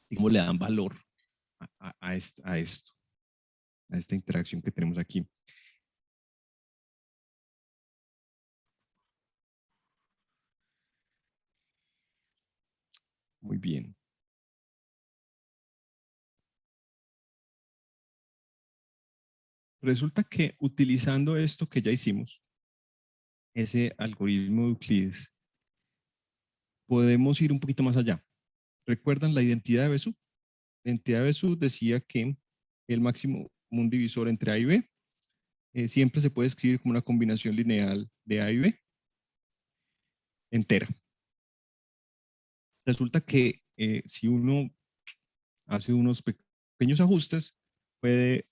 digamos, le dan valor a esto, a esta interacción que tenemos aquí. Muy bien. Resulta que utilizando esto que ya hicimos, ese algoritmo de Euclides, podemos ir un poquito más allá. ¿Recuerdan la identidad de Bezout? La identidad de Bezout decía que el máximo común divisor entre A y B siempre se puede escribir como una combinación lineal de A y B entera. Resulta que si uno hace unos pequeños ajustes, puede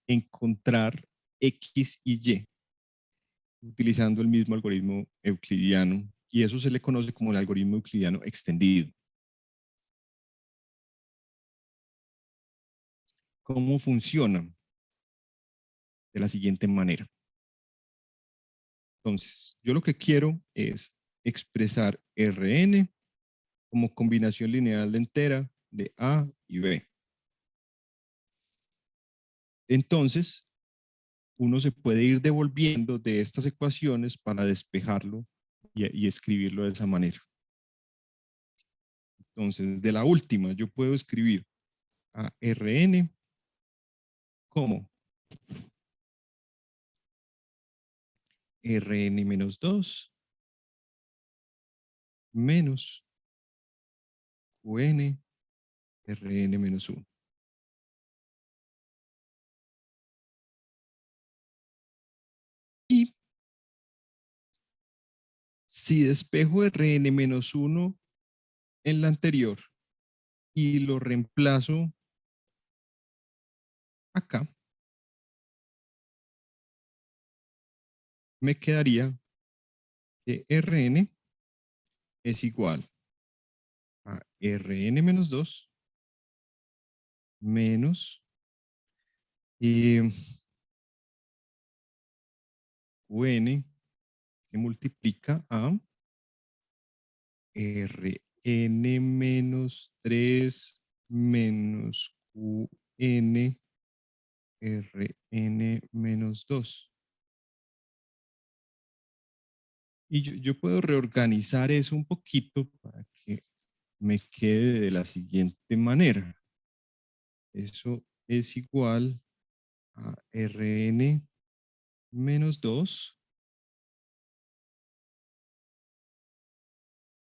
encontrar X y Y utilizando el mismo algoritmo euclidiano, y eso se le conoce como el algoritmo euclidiano extendido. ¿Cómo funciona? De la siguiente manera. Entonces, yo lo que quiero es expresar Rn como combinación lineal entera de A y B. Entonces, uno se puede ir devolviendo de estas ecuaciones para despejarlo y escribirlo de esa manera. Entonces, de la última, yo puedo escribir a Rn como Rn menos 2 menos Qn Rn menos 1. Y si despejo Rn menos 1 en la anterior y lo reemplazo acá, me quedaría que Rn es igual a Rn menos 2 menos Qn que multiplica a Rn menos 3 menos Qn Rn menos 2. Y yo puedo reorganizar eso un poquito para que me quede de la siguiente manera. Eso es igual a Rn menos 2.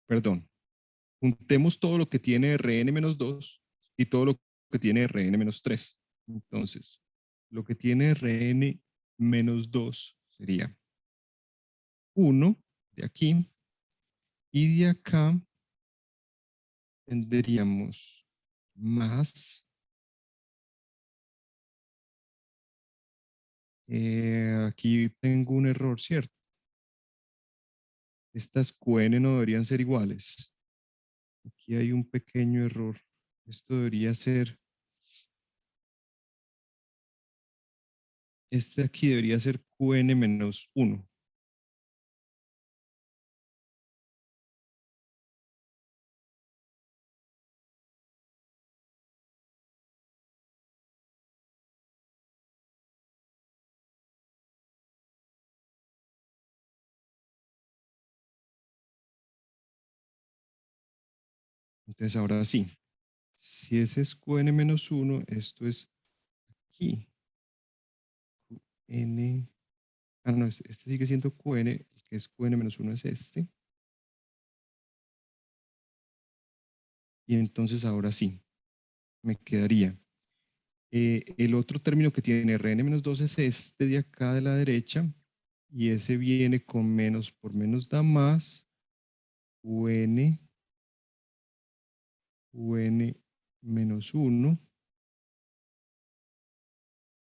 Perdón. Juntemos todo lo que tiene Rn menos 2 y todo lo que tiene Rn menos 3. Entonces, lo que tiene Rn menos 2 sería 1 de aquí y de acá tendríamos más aquí tengo un error, ¿cierto? Estas QN no deberían ser iguales. Aquí hay un pequeño error. Esto debería ser, este aquí debería ser QN menos 1. Entonces ahora sí, si ese es QN menos 1, esto es aquí. QN, no, este sigue siendo QN, el que es QN menos 1 es este. Y entonces ahora sí, me quedaría. El otro término que tiene Rn-2 es este de acá de la derecha. Y ese viene con menos por menos da más. UN menos 1.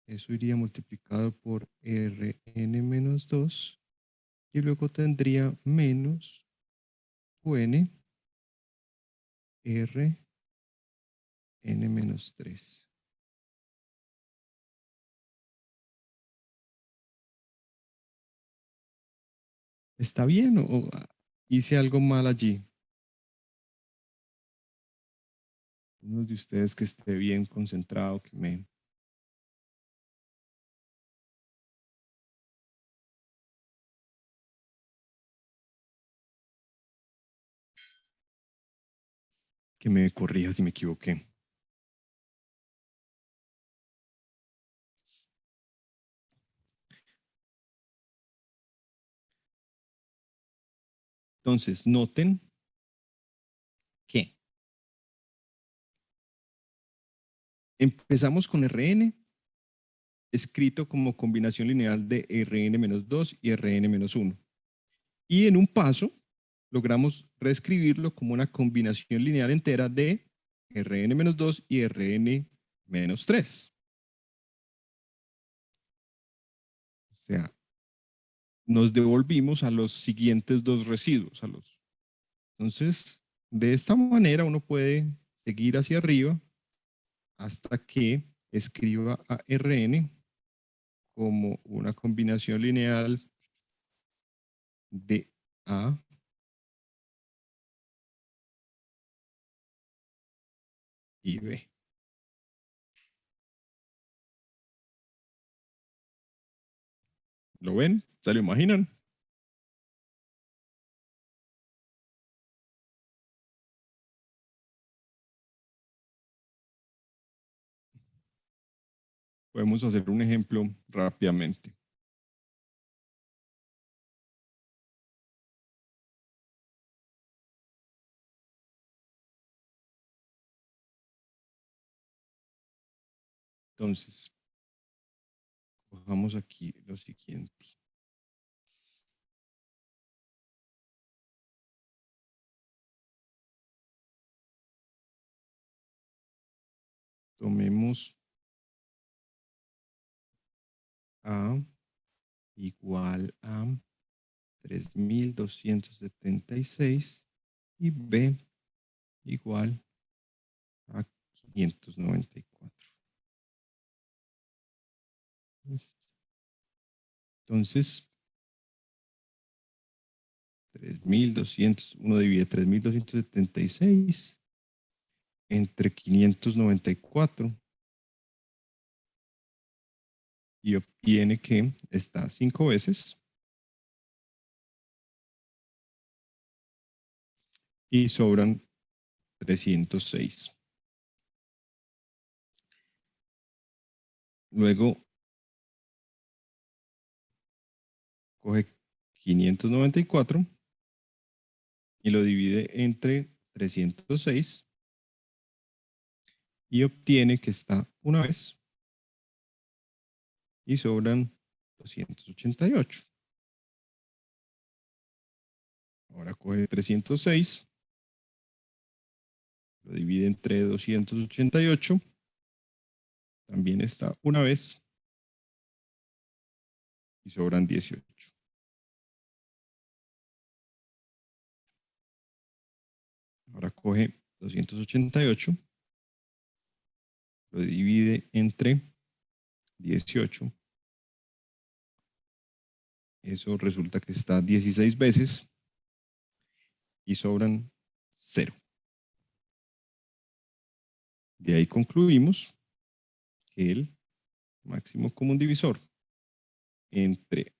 Eso iría multiplicado por Rn menos 2. Y luego tendría menos UN Rn menos 3. ¿Está bien o hice algo mal allí? Uno de ustedes que esté bien concentrado, que me corrija si me equivoqué. Entonces, noten que empezamos con Rn, escrito como combinación lineal de Rn-2 y Rn-1. Y en un paso, logramos reescribirlo como una combinación lineal entera de Rn-2 y Rn-3. O sea, nos devolvimos a los siguientes dos residuos. Entonces, de esta manera uno puede seguir hacia arriba hasta que escriba a Rn como una combinación lineal de A y B. ¿Lo ven? ¿Se lo imaginan? Podemos hacer un ejemplo rápidamente. Entonces, cojamos aquí lo siguiente. Tomemos A igual a 3276 y B igual a 594. Entonces, 3200, uno divide 3276 entre 594 y obtiene que está 5 veces y sobran 306. Luego coge 594 y lo divide entre 306 y obtiene que está una vez y sobran 288. Ahora coge 306, Lo divide entre 288. También está una vez. Y sobran 18. Ahora coge 288. Lo divide entre 18. Eso resulta que está 16 veces. Y sobran 0. De ahí concluimos que el máximo común divisor entre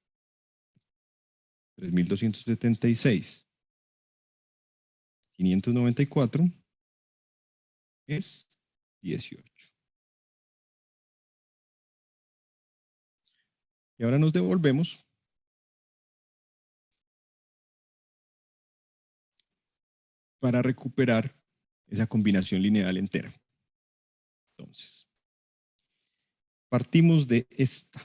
3.276 y 594 es 18. Y ahora nos devolvemos para recuperar esa combinación lineal entera. Entonces, partimos de esta.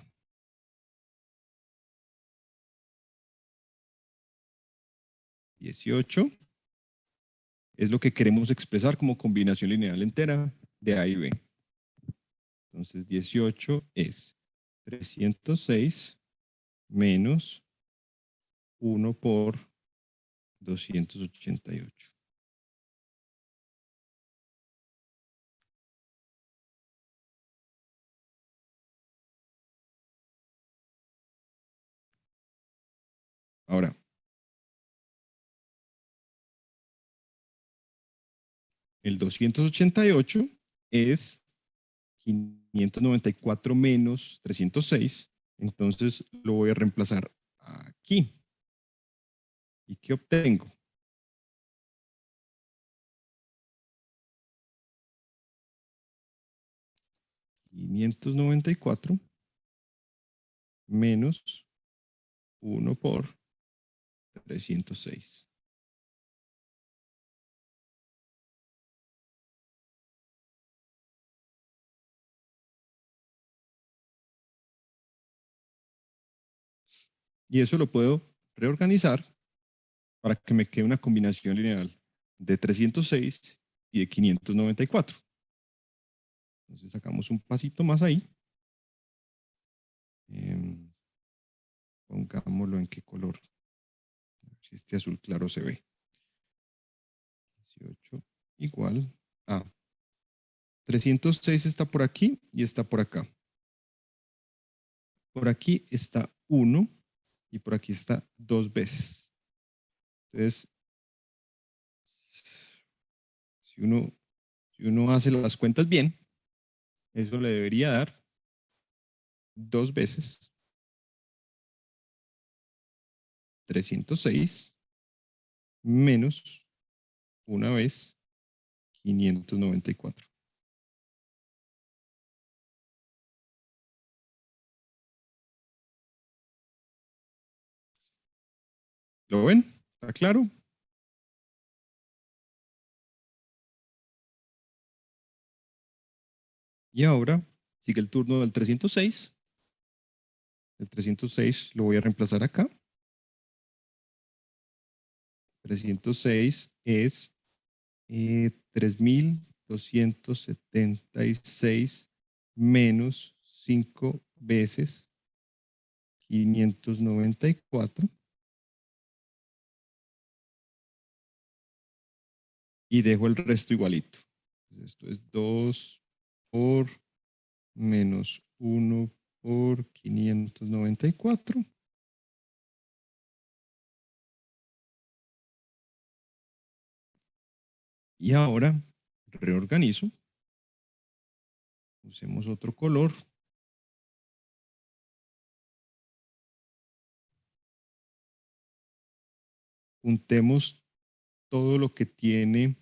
$18 es lo que queremos expresar como combinación lineal entera de A y B. Entonces, 18 es 306 menos 1 por 288. Ahora, el 288 es 594 menos 306. Entonces lo voy a reemplazar aquí. ¿Y qué obtengo? $594 menos 1 por 306. Y eso lo puedo reorganizar para que me quede una combinación lineal de 306 y de 594. Entonces sacamos un pasito más ahí. Pongámoslo en qué color. A ver si este azul claro se ve. 18 igual a 306 está por aquí y está por acá. Por aquí está 1 y por aquí está 2 veces. Entonces, si uno hace las cuentas bien, eso le debería dar 2 veces 306 menos una vez 594. ¿Lo ven? ¿Está claro? Y ahora sigue el turno del 306. El 306 lo voy a reemplazar acá. 306 es 3.276 menos 5 veces 594. Y dejo el resto igualito. Esto es 2 por menos 1 por 594. Y ahora reorganizo. Usemos otro color. Juntemos todo lo que tiene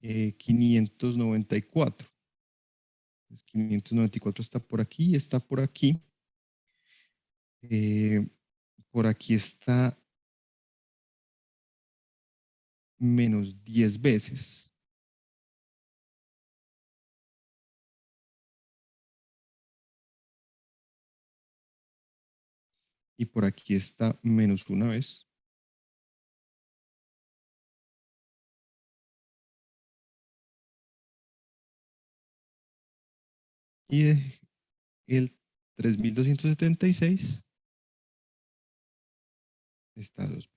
594. Entonces, 594 está por aquí y está por aquí. Por aquí está menos 10 veces. Y por aquí está menos una vez. Y el 3276 está 2 veces.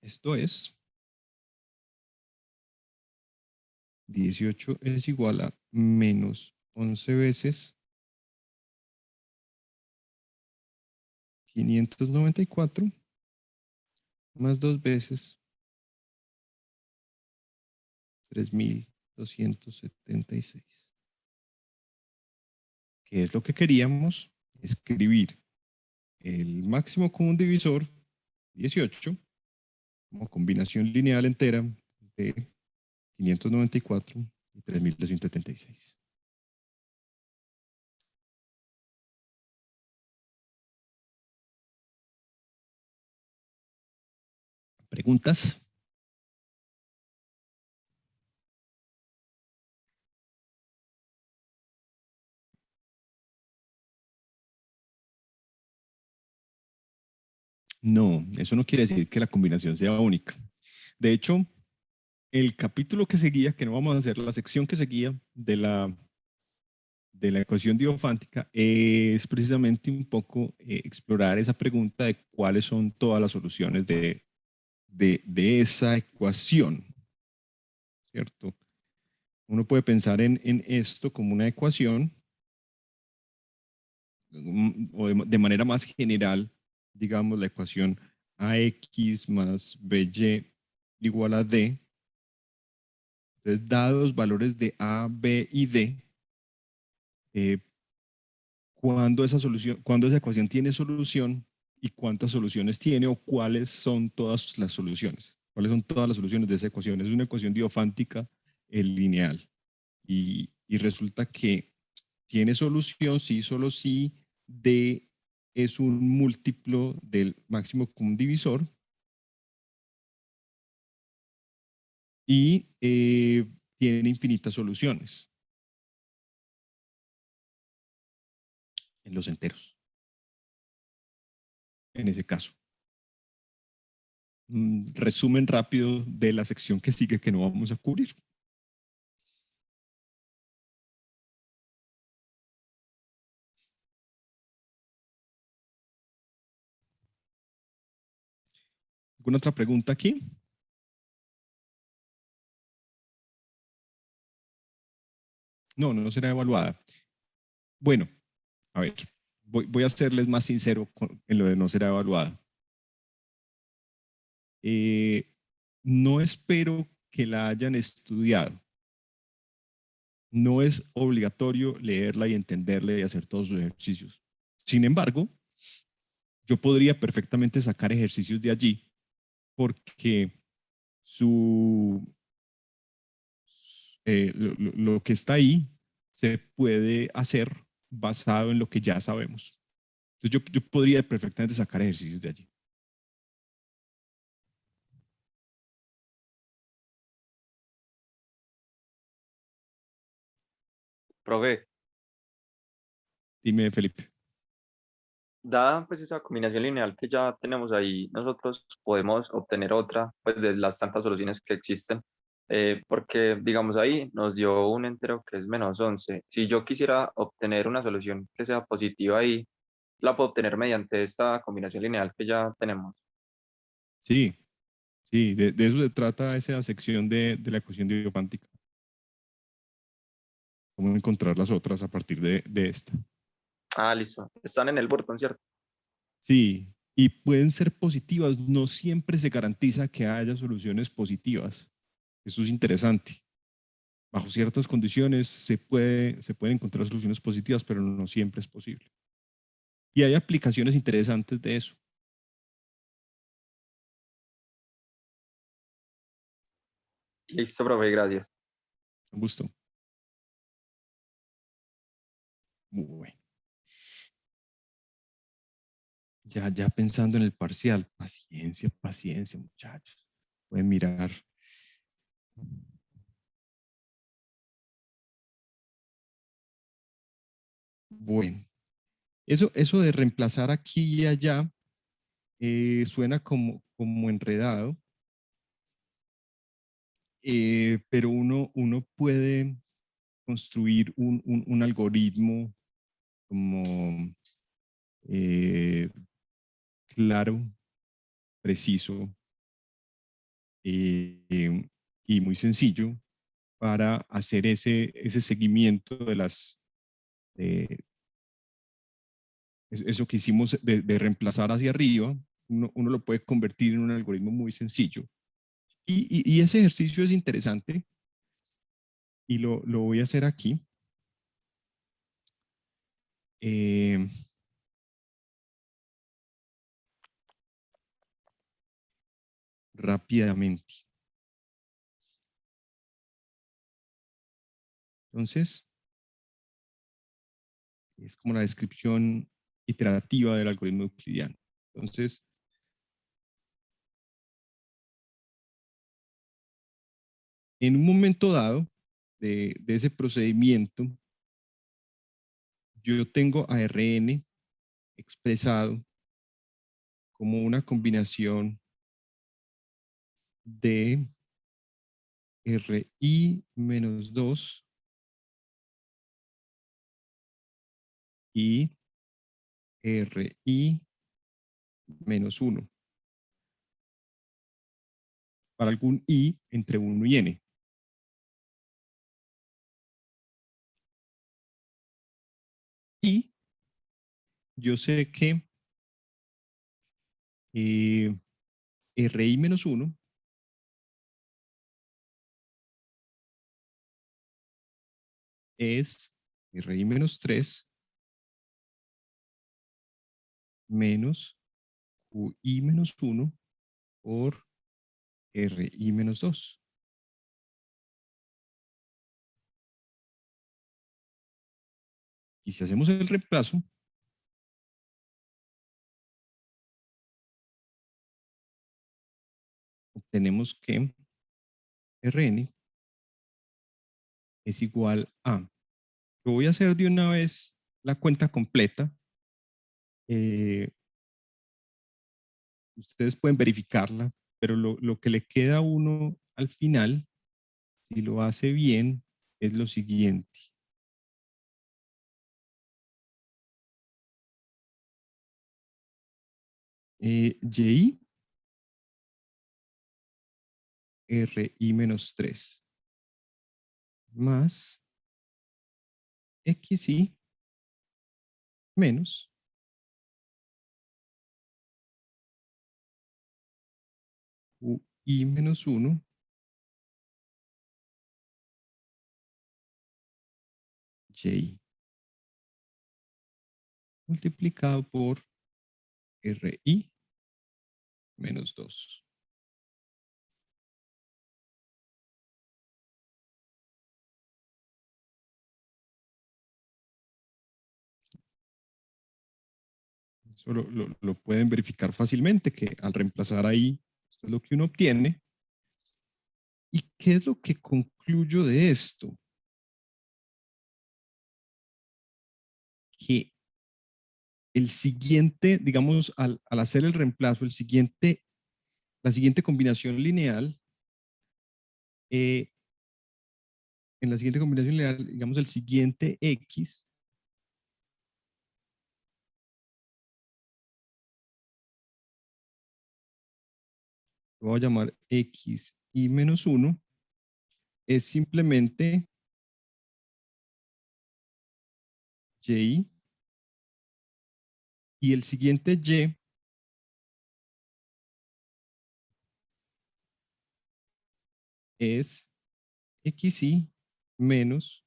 Esto es 18 es igual a menos 11 veces 594 más 2 veces 3276. ¿Qué es lo que queríamos? Escribir el máximo común divisor 18 como combinación lineal entera de 594 y 3276. ¿Preguntas? No, eso no quiere decir que la combinación sea única. De hecho, el capítulo que seguía, que no vamos a hacer, la sección que seguía de la ecuación diofántica es precisamente un poco explorar esa pregunta de cuáles son todas las soluciones de esa ecuación, ¿cierto? Uno puede pensar en esto como una ecuación o de manera más general, digamos, la ecuación AX más BY igual a D. Entonces, dados valores de A, B y D, eh, cuando esa ecuación tiene solución y cuántas soluciones tiene o cuáles son todas las soluciones. ¿Cuáles son todas las soluciones de esa ecuación? Es una ecuación diofántica lineal. Y resulta que tiene solución si solo si D es un múltiplo del máximo común divisor y tiene infinitas soluciones en los enteros, en ese caso. Resumen rápido de la sección que sigue que no vamos a cubrir. ¿Alguna otra pregunta aquí? No, no será evaluada. Bueno, a ver, voy a serles más sincero en lo de no será evaluada. No espero que la hayan estudiado. No es obligatorio leerla y entenderla y hacer todos sus ejercicios. Sin embargo, yo podría perfectamente sacar ejercicios de allí porque su, lo que está ahí se puede hacer basado en lo que ya sabemos. Entonces yo podría perfectamente sacar ejercicios de allí. Profe, Dime, Felipe. dada pues esa combinación lineal que ya tenemos ahí, nosotros podemos obtener otra pues de las tantas soluciones que existen, porque digamos ahí nos dio un entero que es -11. Si yo quisiera obtener una solución que sea positiva ahí, la puedo obtener mediante esta combinación lineal que ya tenemos. Sí, sí, de eso se trata esa sección de la ecuación diofántica. Cómo encontrar las otras a partir de esta. Ah, listo. Están en el botón, ¿cierto? Sí, y pueden ser positivas. No siempre se garantiza que haya soluciones positivas. Eso es interesante. Bajo ciertas condiciones se pueden encontrar soluciones positivas, pero no siempre es posible. Y hay aplicaciones interesantes de eso. Listo, profe, gracias. Un gusto. Muy bueno. ya pensando en el parcial. Paciencia, paciencia, muchachos. Pueden mirar. Bueno, eso de reemplazar aquí y allá suena como enredado, pero uno puede construir un algoritmo como claro, preciso y muy sencillo para hacer ese seguimiento de eso que hicimos de reemplazar hacia arriba. Uno lo puede convertir en un algoritmo muy sencillo. Y ese ejercicio es interesante y lo voy a hacer aquí. Eh, rápidamente. Entonces, es como la descripción iterativa del algoritmo euclidiano. Entonces, en un momento dado de ese procedimiento, yo tengo a Rn expresado como una combinación de Ri menos 2 y Ri menos 1 para algún i entre 1 y n. Y yo sé que Ri menos 1 es Ri menos 3 menos Qi menos 1 por Ri menos 2. Y si hacemos el reemplazo, obtenemos que Rn es igual a. Lo voy a hacer de una vez la cuenta completa. Ustedes pueden verificarla, pero lo que le queda a uno al final, si lo hace bien, es lo siguiente. Y Ri menos 3 más Xi menos Qi menos 1 Y multiplicado por Ri menos 2. Eso lo pueden verificar fácilmente, que al reemplazar ahí, esto es lo que uno obtiene. ¿Y qué es lo que concluyo de esto? Que el siguiente, digamos, al hacer el reemplazo, la siguiente combinación lineal, en la siguiente combinación lineal, digamos, el siguiente X lo voy a llamar X y menos 1, es simplemente Y, y el siguiente Y es XY menos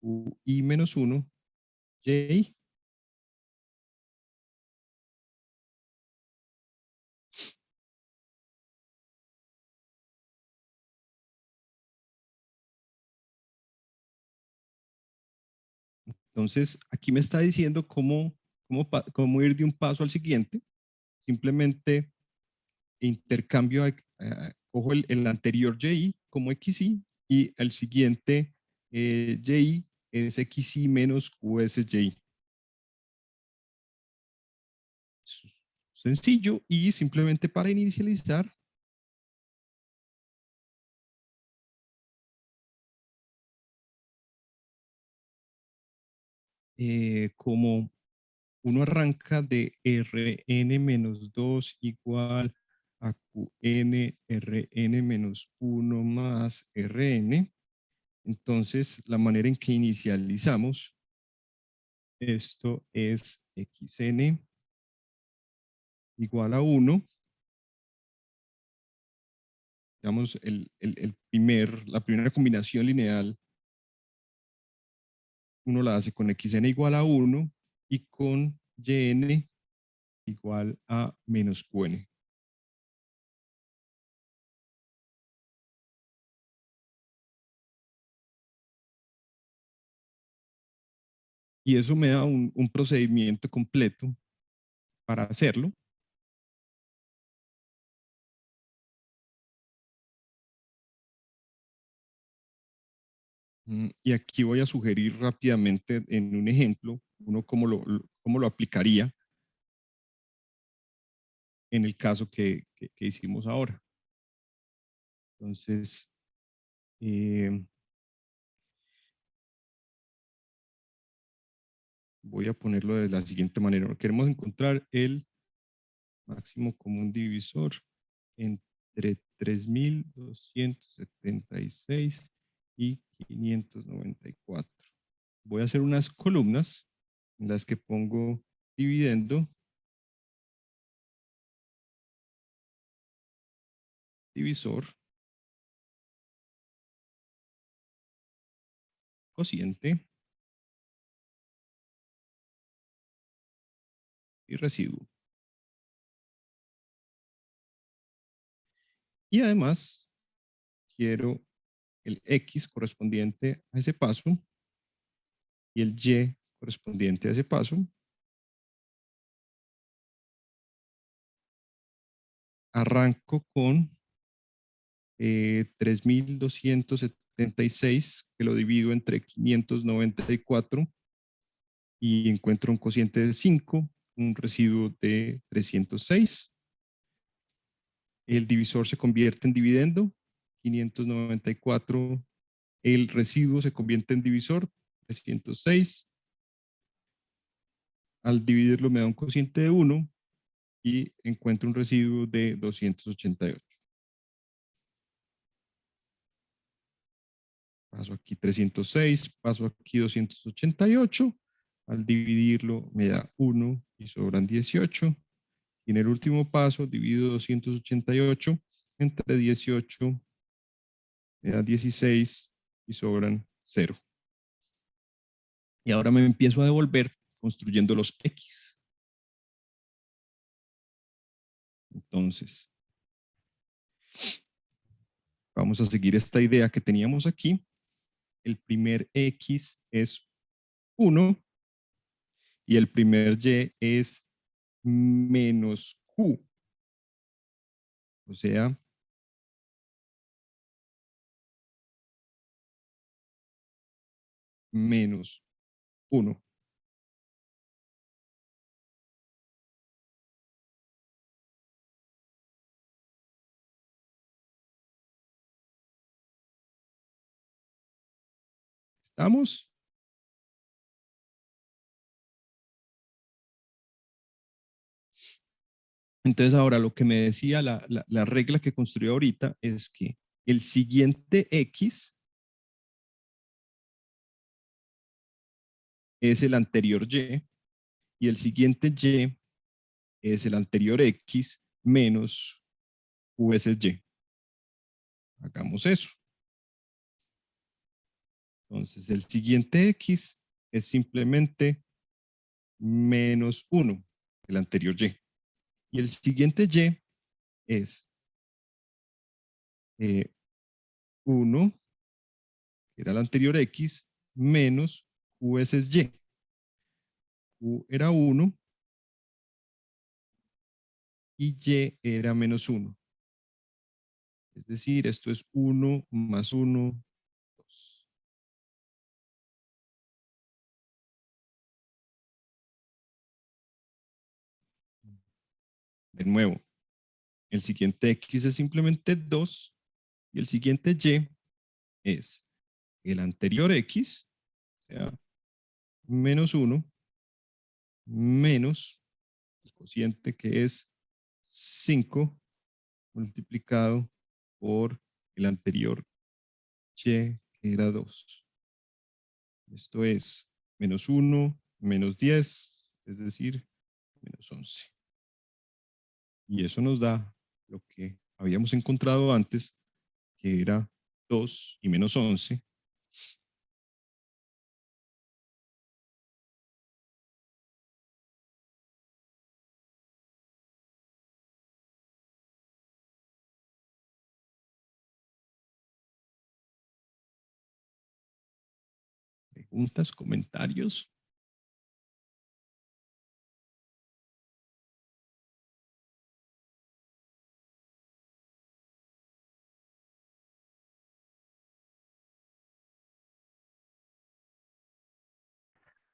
UI menos 1, Y. Entonces, aquí me está diciendo cómo cómo ir de un paso al siguiente. Simplemente intercambio, cojo el anterior y como xy y el siguiente y es xy menos qsy. Sencillo, y simplemente para inicializar como uno arranca de Rn menos 2 igual a Qn Rn menos 1 más Rn. Entonces, la manera en que inicializamos esto es xn igual a 1. Digamos, la primera combinación lineal uno la hace con xn igual a 1 y con yn igual a menos qn. Y eso me da un procedimiento completo para hacerlo. Y aquí voy a sugerir rápidamente en un ejemplo, uno cómo lo aplicaría en el caso que hicimos ahora. Entonces, voy a ponerlo de la siguiente manera. Queremos encontrar el máximo común divisor entre 3.276 y 594. Voy a hacer unas columnas en las que pongo dividendo, divisor, cociente y residuo. Y además quiero el X correspondiente a ese paso y el Y correspondiente a ese paso. Arranco con 3.276, que lo divido entre 594 y encuentro un cociente de 5, un residuo de 306. El divisor se convierte en dividendo, 594. El residuo se convierte en divisor, 306. Al dividirlo me da un cociente de 1 y encuentro un residuo de 288. Paso aquí 306, paso aquí 288. Al dividirlo me da 1 y sobran 18. Y en el último paso divido 288 entre 18, me da 16 y sobran 0. Y ahora me empiezo a devolver construyendo los X. Entonces, vamos a seguir esta idea que teníamos aquí. El primer X es 1 y el primer Y es menos Q. O sea, menos 1. ¿Estamos? Entonces ahora lo que me decía la regla que construí ahorita es que el siguiente X es el anterior y el siguiente Y es el anterior X menos Q es Y. Hagamos eso. Entonces el siguiente X es simplemente menos 1, el anterior Y. Y el siguiente Y es 1, que era el anterior X, menos Q es Y. Q era 1 y y era -1. Es decir, esto es 1 más 1, 2. De nuevo, el siguiente x es simplemente 2 y el siguiente y es el anterior x, o sea, -1 menos el cociente que es 5 multiplicado por el anterior y, que era 2. Esto es -1 menos 10, es decir, -11. Y eso nos da lo que habíamos encontrado antes, que era 2 y -11. ¿Preguntas, comentarios?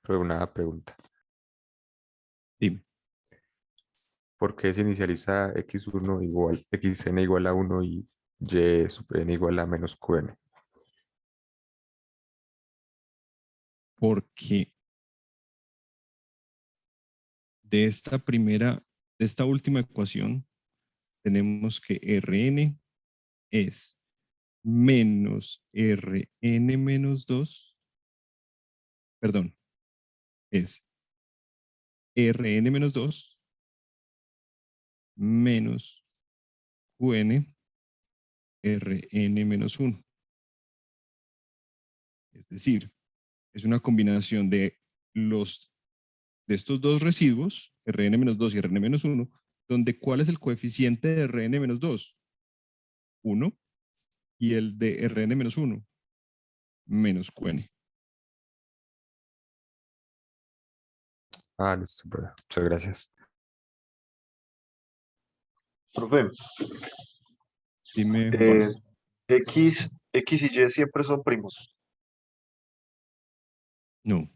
Pero una pregunta. Dime. ¿Por qué se inicializa x1 igual, xn igual a 1 y y sub n igual a menos qn? Porque de esta última ecuación, tenemos que Rn es menos Rn menos 2, perdón, es Rn menos 2 menos Qn Rn menos 1. Es decir, es una combinación de estos dos residuos, Rn menos 2 y Rn menos 1, donde ¿cuál es el coeficiente de Rn menos 2? 1, y el de Rn menos 1, menos Qn. Ah, listo, profe. Muchas gracias. Profe, Dime, Juan. X y Y siempre son primos. No.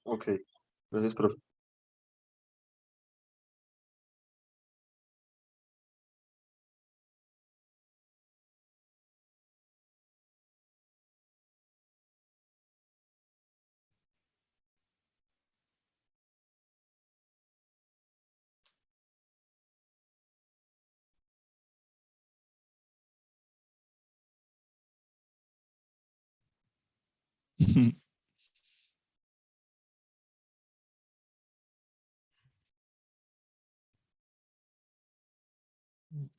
Ok, gracias, profe.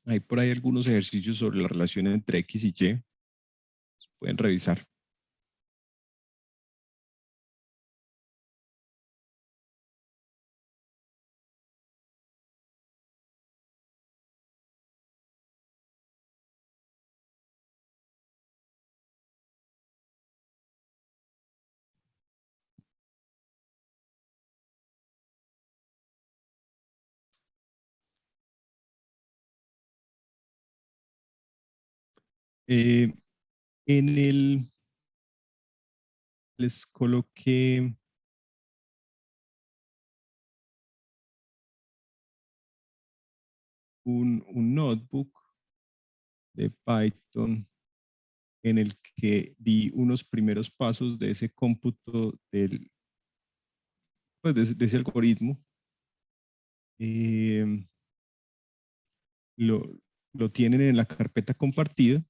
Hay por ahí algunos ejercicios sobre la relación entre X y Y. Los pueden revisar. Eh, les coloqué un notebook de Python en el que di unos primeros pasos de ese cómputo pues de ese algoritmo. Lo, lo tienen en la carpeta compartida.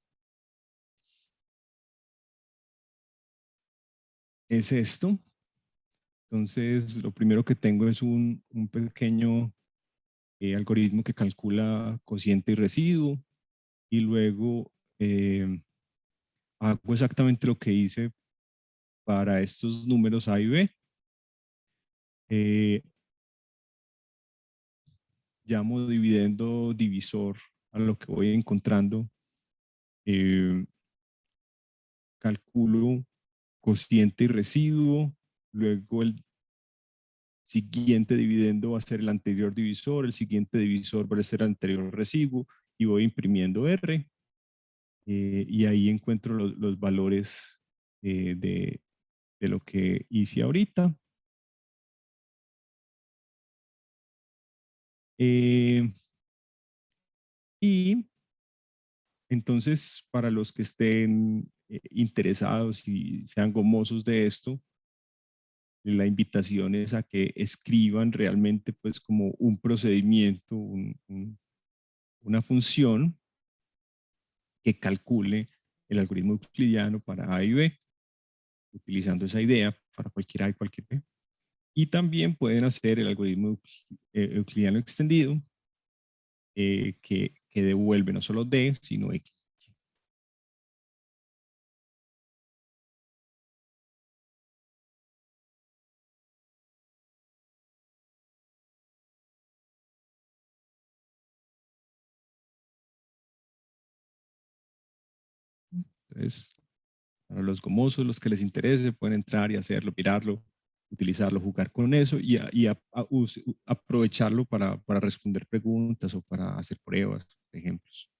Es esto. Entonces, lo primero que tengo es un pequeño algoritmo que calcula cociente y residuo. Y luego hago exactamente lo que hice para estos números A y B. Llamo dividendo divisor a lo que voy encontrando. Calculo cociente y residuo, luego el siguiente dividendo va a ser el anterior divisor, el siguiente divisor va a ser el anterior residuo, y voy imprimiendo R, y ahí encuentro los valores de lo que hice ahorita. Y entonces, para los que estén interesados y sean gomosos de esto, la invitación es a que escriban realmente pues como un procedimiento, una función que calcule el algoritmo euclidiano para A y B, utilizando esa idea para cualquier A y cualquier B. Y también pueden hacer el algoritmo euclidiano extendido, que devuelve no solo D, sino X. Entonces, para los gomosos, los que les interese, pueden entrar y hacerlo, mirarlo, utilizarlo, jugar con eso y aprovecharlo para responder preguntas o para hacer pruebas, ejemplos.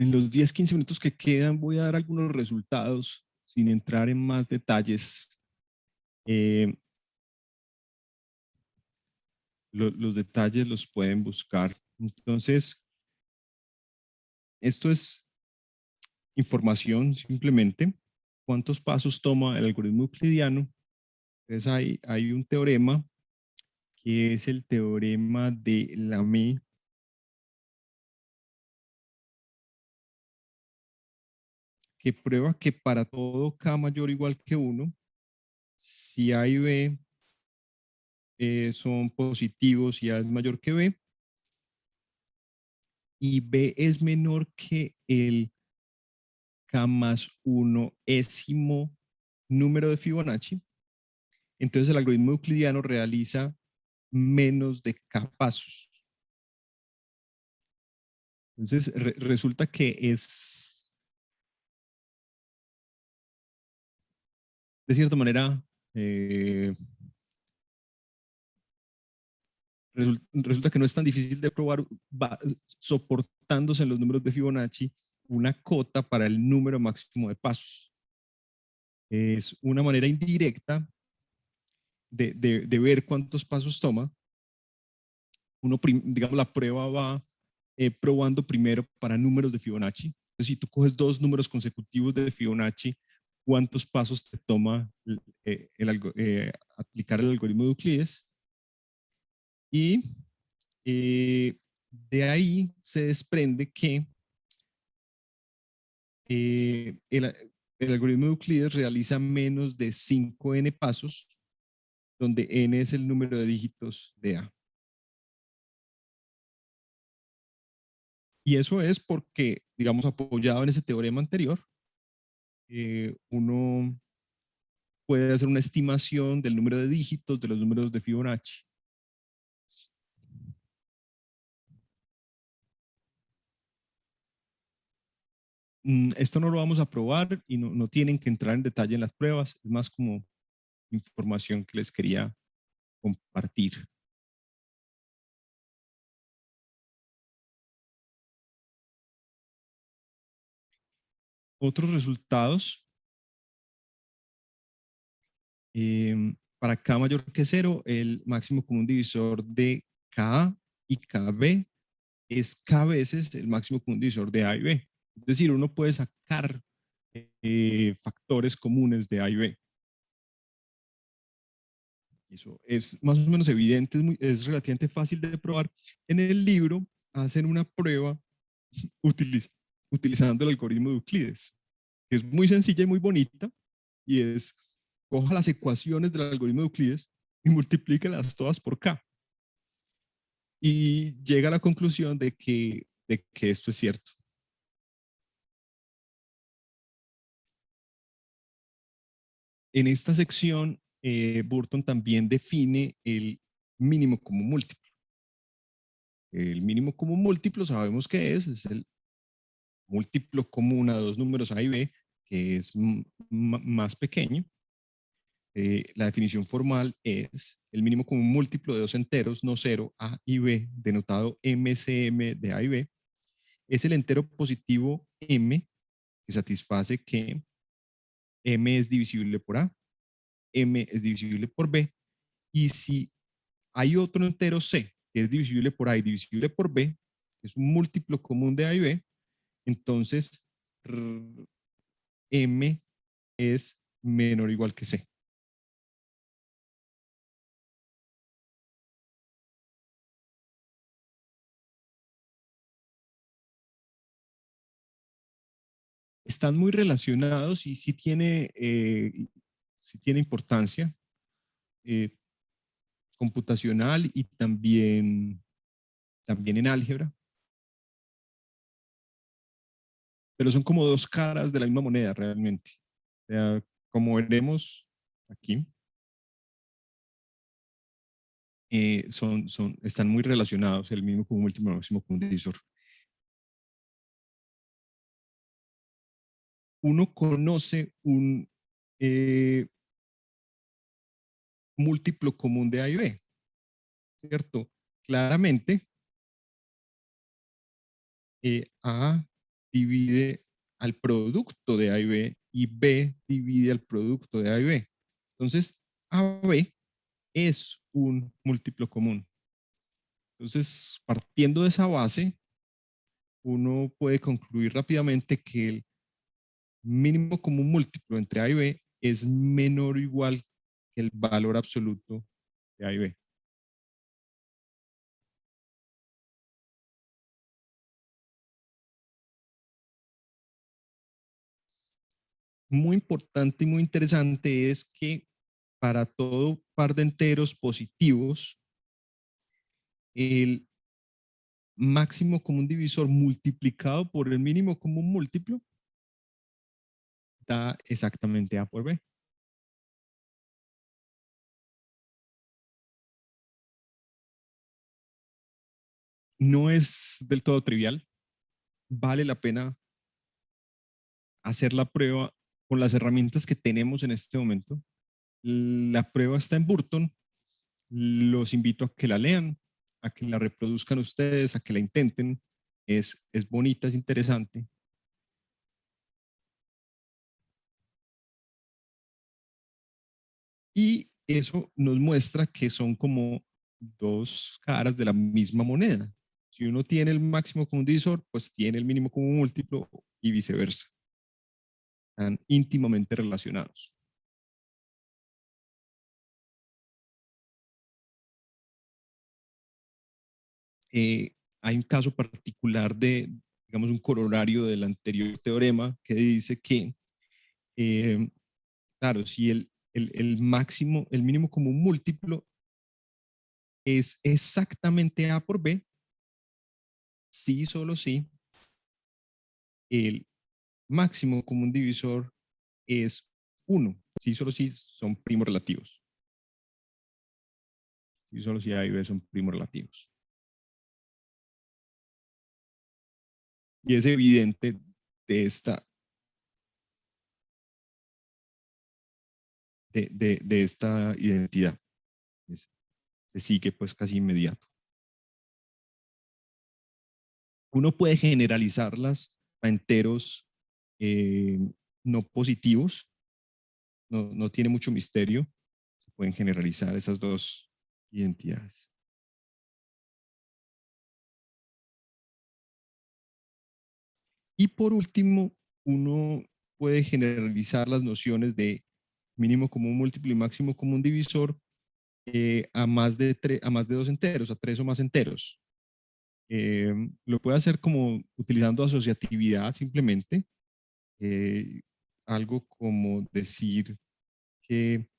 En los 10-15 minutos que quedan voy a dar algunos resultados sin entrar en más detalles. Los detalles los pueden buscar. Entonces, esto es información simplemente. ¿Cuántos pasos toma el algoritmo euclidiano? Entonces hay un teorema que es el teorema de Lamé, que prueba que para todo K mayor o igual que 1, si A y B son positivos y A es mayor que B, y B es menor que el K más 1º número de Fibonacci, entonces el algoritmo euclidiano realiza menos de K pasos. Entonces resulta que es, de cierta manera, resulta que no es tan difícil de probar soportándose en los números de Fibonacci una cota para el número máximo de pasos. Es una manera indirecta de ver cuántos pasos toma. Digamos, la prueba va probando primero para números de Fibonacci. Entonces, si tú coges dos números consecutivos de Fibonacci, ¿cuántos pasos te toma aplicar el algoritmo de Euclides? Y de ahí se desprende que el algoritmo de Euclides realiza menos de 5n pasos, donde n es el número de dígitos de A. Y eso es porque, digamos, apoyado en ese teorema anterior, uno puede hacer una estimación del número de dígitos de los números de Fibonacci. Esto no lo vamos a probar y no tienen que entrar en detalle en las pruebas, es más como información que les quería compartir. Otros resultados. Para K mayor que 0, el máximo común divisor de KA y KB es K veces el máximo común divisor de A y B. Es decir, uno puede sacar factores comunes de A y B. Eso es más o menos evidente, es relativamente fácil de probar. En el libro hacen una prueba utilizando el algoritmo de Euclides, que es muy sencilla y muy bonita, y es coja las ecuaciones del algoritmo de Euclides y multiplíquelas todas por k. Y llega a la conclusión de que esto es cierto. En esta sección, Burton también define el mínimo común múltiplo. El mínimo común múltiplo sabemos que es el múltiplo común a dos números A y B, que es más pequeño. La definición formal es el mínimo común múltiplo de dos enteros no cero, A y B, denotado MCM de A y B, es el entero positivo M que satisface que M es divisible por A, M es divisible por B, y si hay otro entero C que es divisible por A y divisible por B, que es un múltiplo común de A y B, entonces M es menor o igual que C. Están muy relacionados y sí tiene importancia computacional y también en álgebra. Pero son como dos caras de la misma moneda realmente. O sea, como veremos aquí, están muy relacionados, el mínimo común múltiplo, máximo común divisor. Uno conoce un múltiplo común de A y B, ¿cierto? Claramente, A divide al producto de A y B y B divide al producto de A y B. Entonces, AB es un múltiplo común. Entonces, partiendo de esa base, uno puede concluir rápidamente que el mínimo común múltiplo entre A y B es menor o igual que el valor absoluto de A y B. Muy importante y muy interesante es que para todo par de enteros positivos, el máximo común divisor multiplicado por el mínimo común múltiplo da exactamente A por B. No es del todo trivial. Vale la pena hacer la prueba con las herramientas que tenemos en este momento. La prueba está en Burton. Los invito a que la lean, a que la reproduzcan ustedes, a que la intenten. Es bonita, es interesante. Y eso nos muestra que son como dos caras de la misma moneda. Si uno tiene el máximo común divisor, pues tiene el mínimo común múltiplo y viceversa. Están íntimamente relacionados. Hay un caso particular de, digamos, un corolario del anterior teorema que dice que, claro, si el máximo, el mínimo común múltiplo es exactamente A por B, sí, solo sí, el máximo común divisor es 1. Sí, solo sí son primos relativos. Sí, solo si A y B son primos relativos. Y es evidente de esta identidad. Se sigue pues casi inmediato. Uno puede generalizarlas a enteros no positivos. No tiene mucho misterio. Se pueden generalizar esas dos identidades. Y por último, uno puede generalizar las nociones de mínimo común múltiplo y máximo común divisor a más de dos enteros, a tres o más enteros. Lo puede hacer como utilizando asociatividad simplemente. Algo como decir que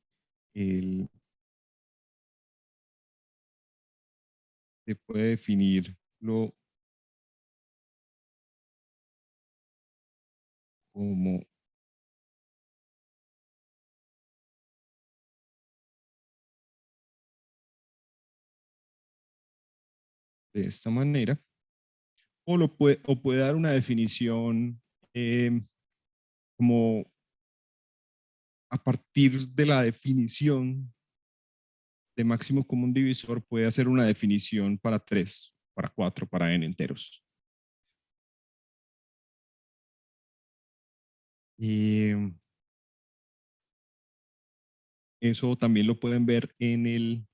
se puede definir como de esta manera, o puede dar una definición como a partir de la definición de máximo común divisor, puede hacer una definición para 3, para 4, para n enteros. Y eso también lo pueden ver en el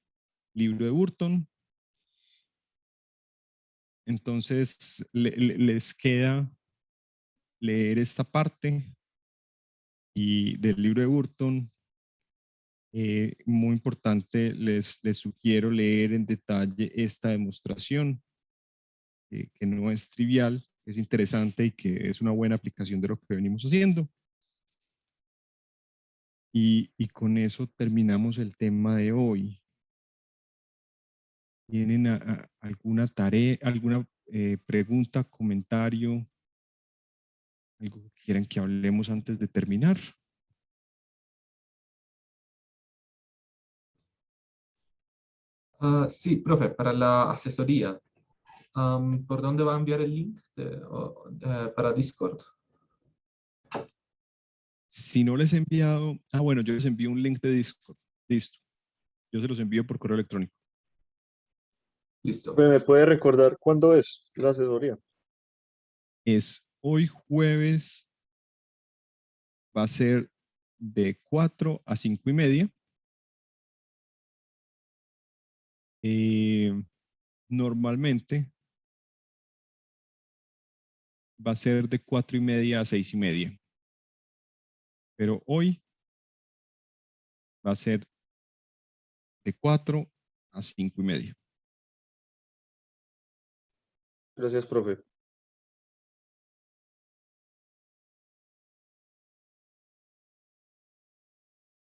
libro de Burton. Entonces, les queda leer esta parte y del libro de Burton. Muy importante, les sugiero leer en detalle esta demostración, que no es trivial, es interesante y que es una buena aplicación de lo que venimos haciendo. Y con eso terminamos el tema de hoy. ¿Tienen alguna tarea, alguna pregunta, comentario, algo que quieran que hablemos antes de terminar? Sí, profe, para la asesoría, ¿por dónde va a enviar el link para Discord? Si no les he enviado, bueno, yo les envío un link de Discord. Listo. Yo se los envío por correo electrónico. Listo. ¿Me puede recordar cuándo es la asesoría? Es hoy jueves, va a ser de 4 a 5:30. Normalmente va a ser de 4:30 a 6:30. Pero hoy va a ser de 4 a 5:30. Gracias, profe.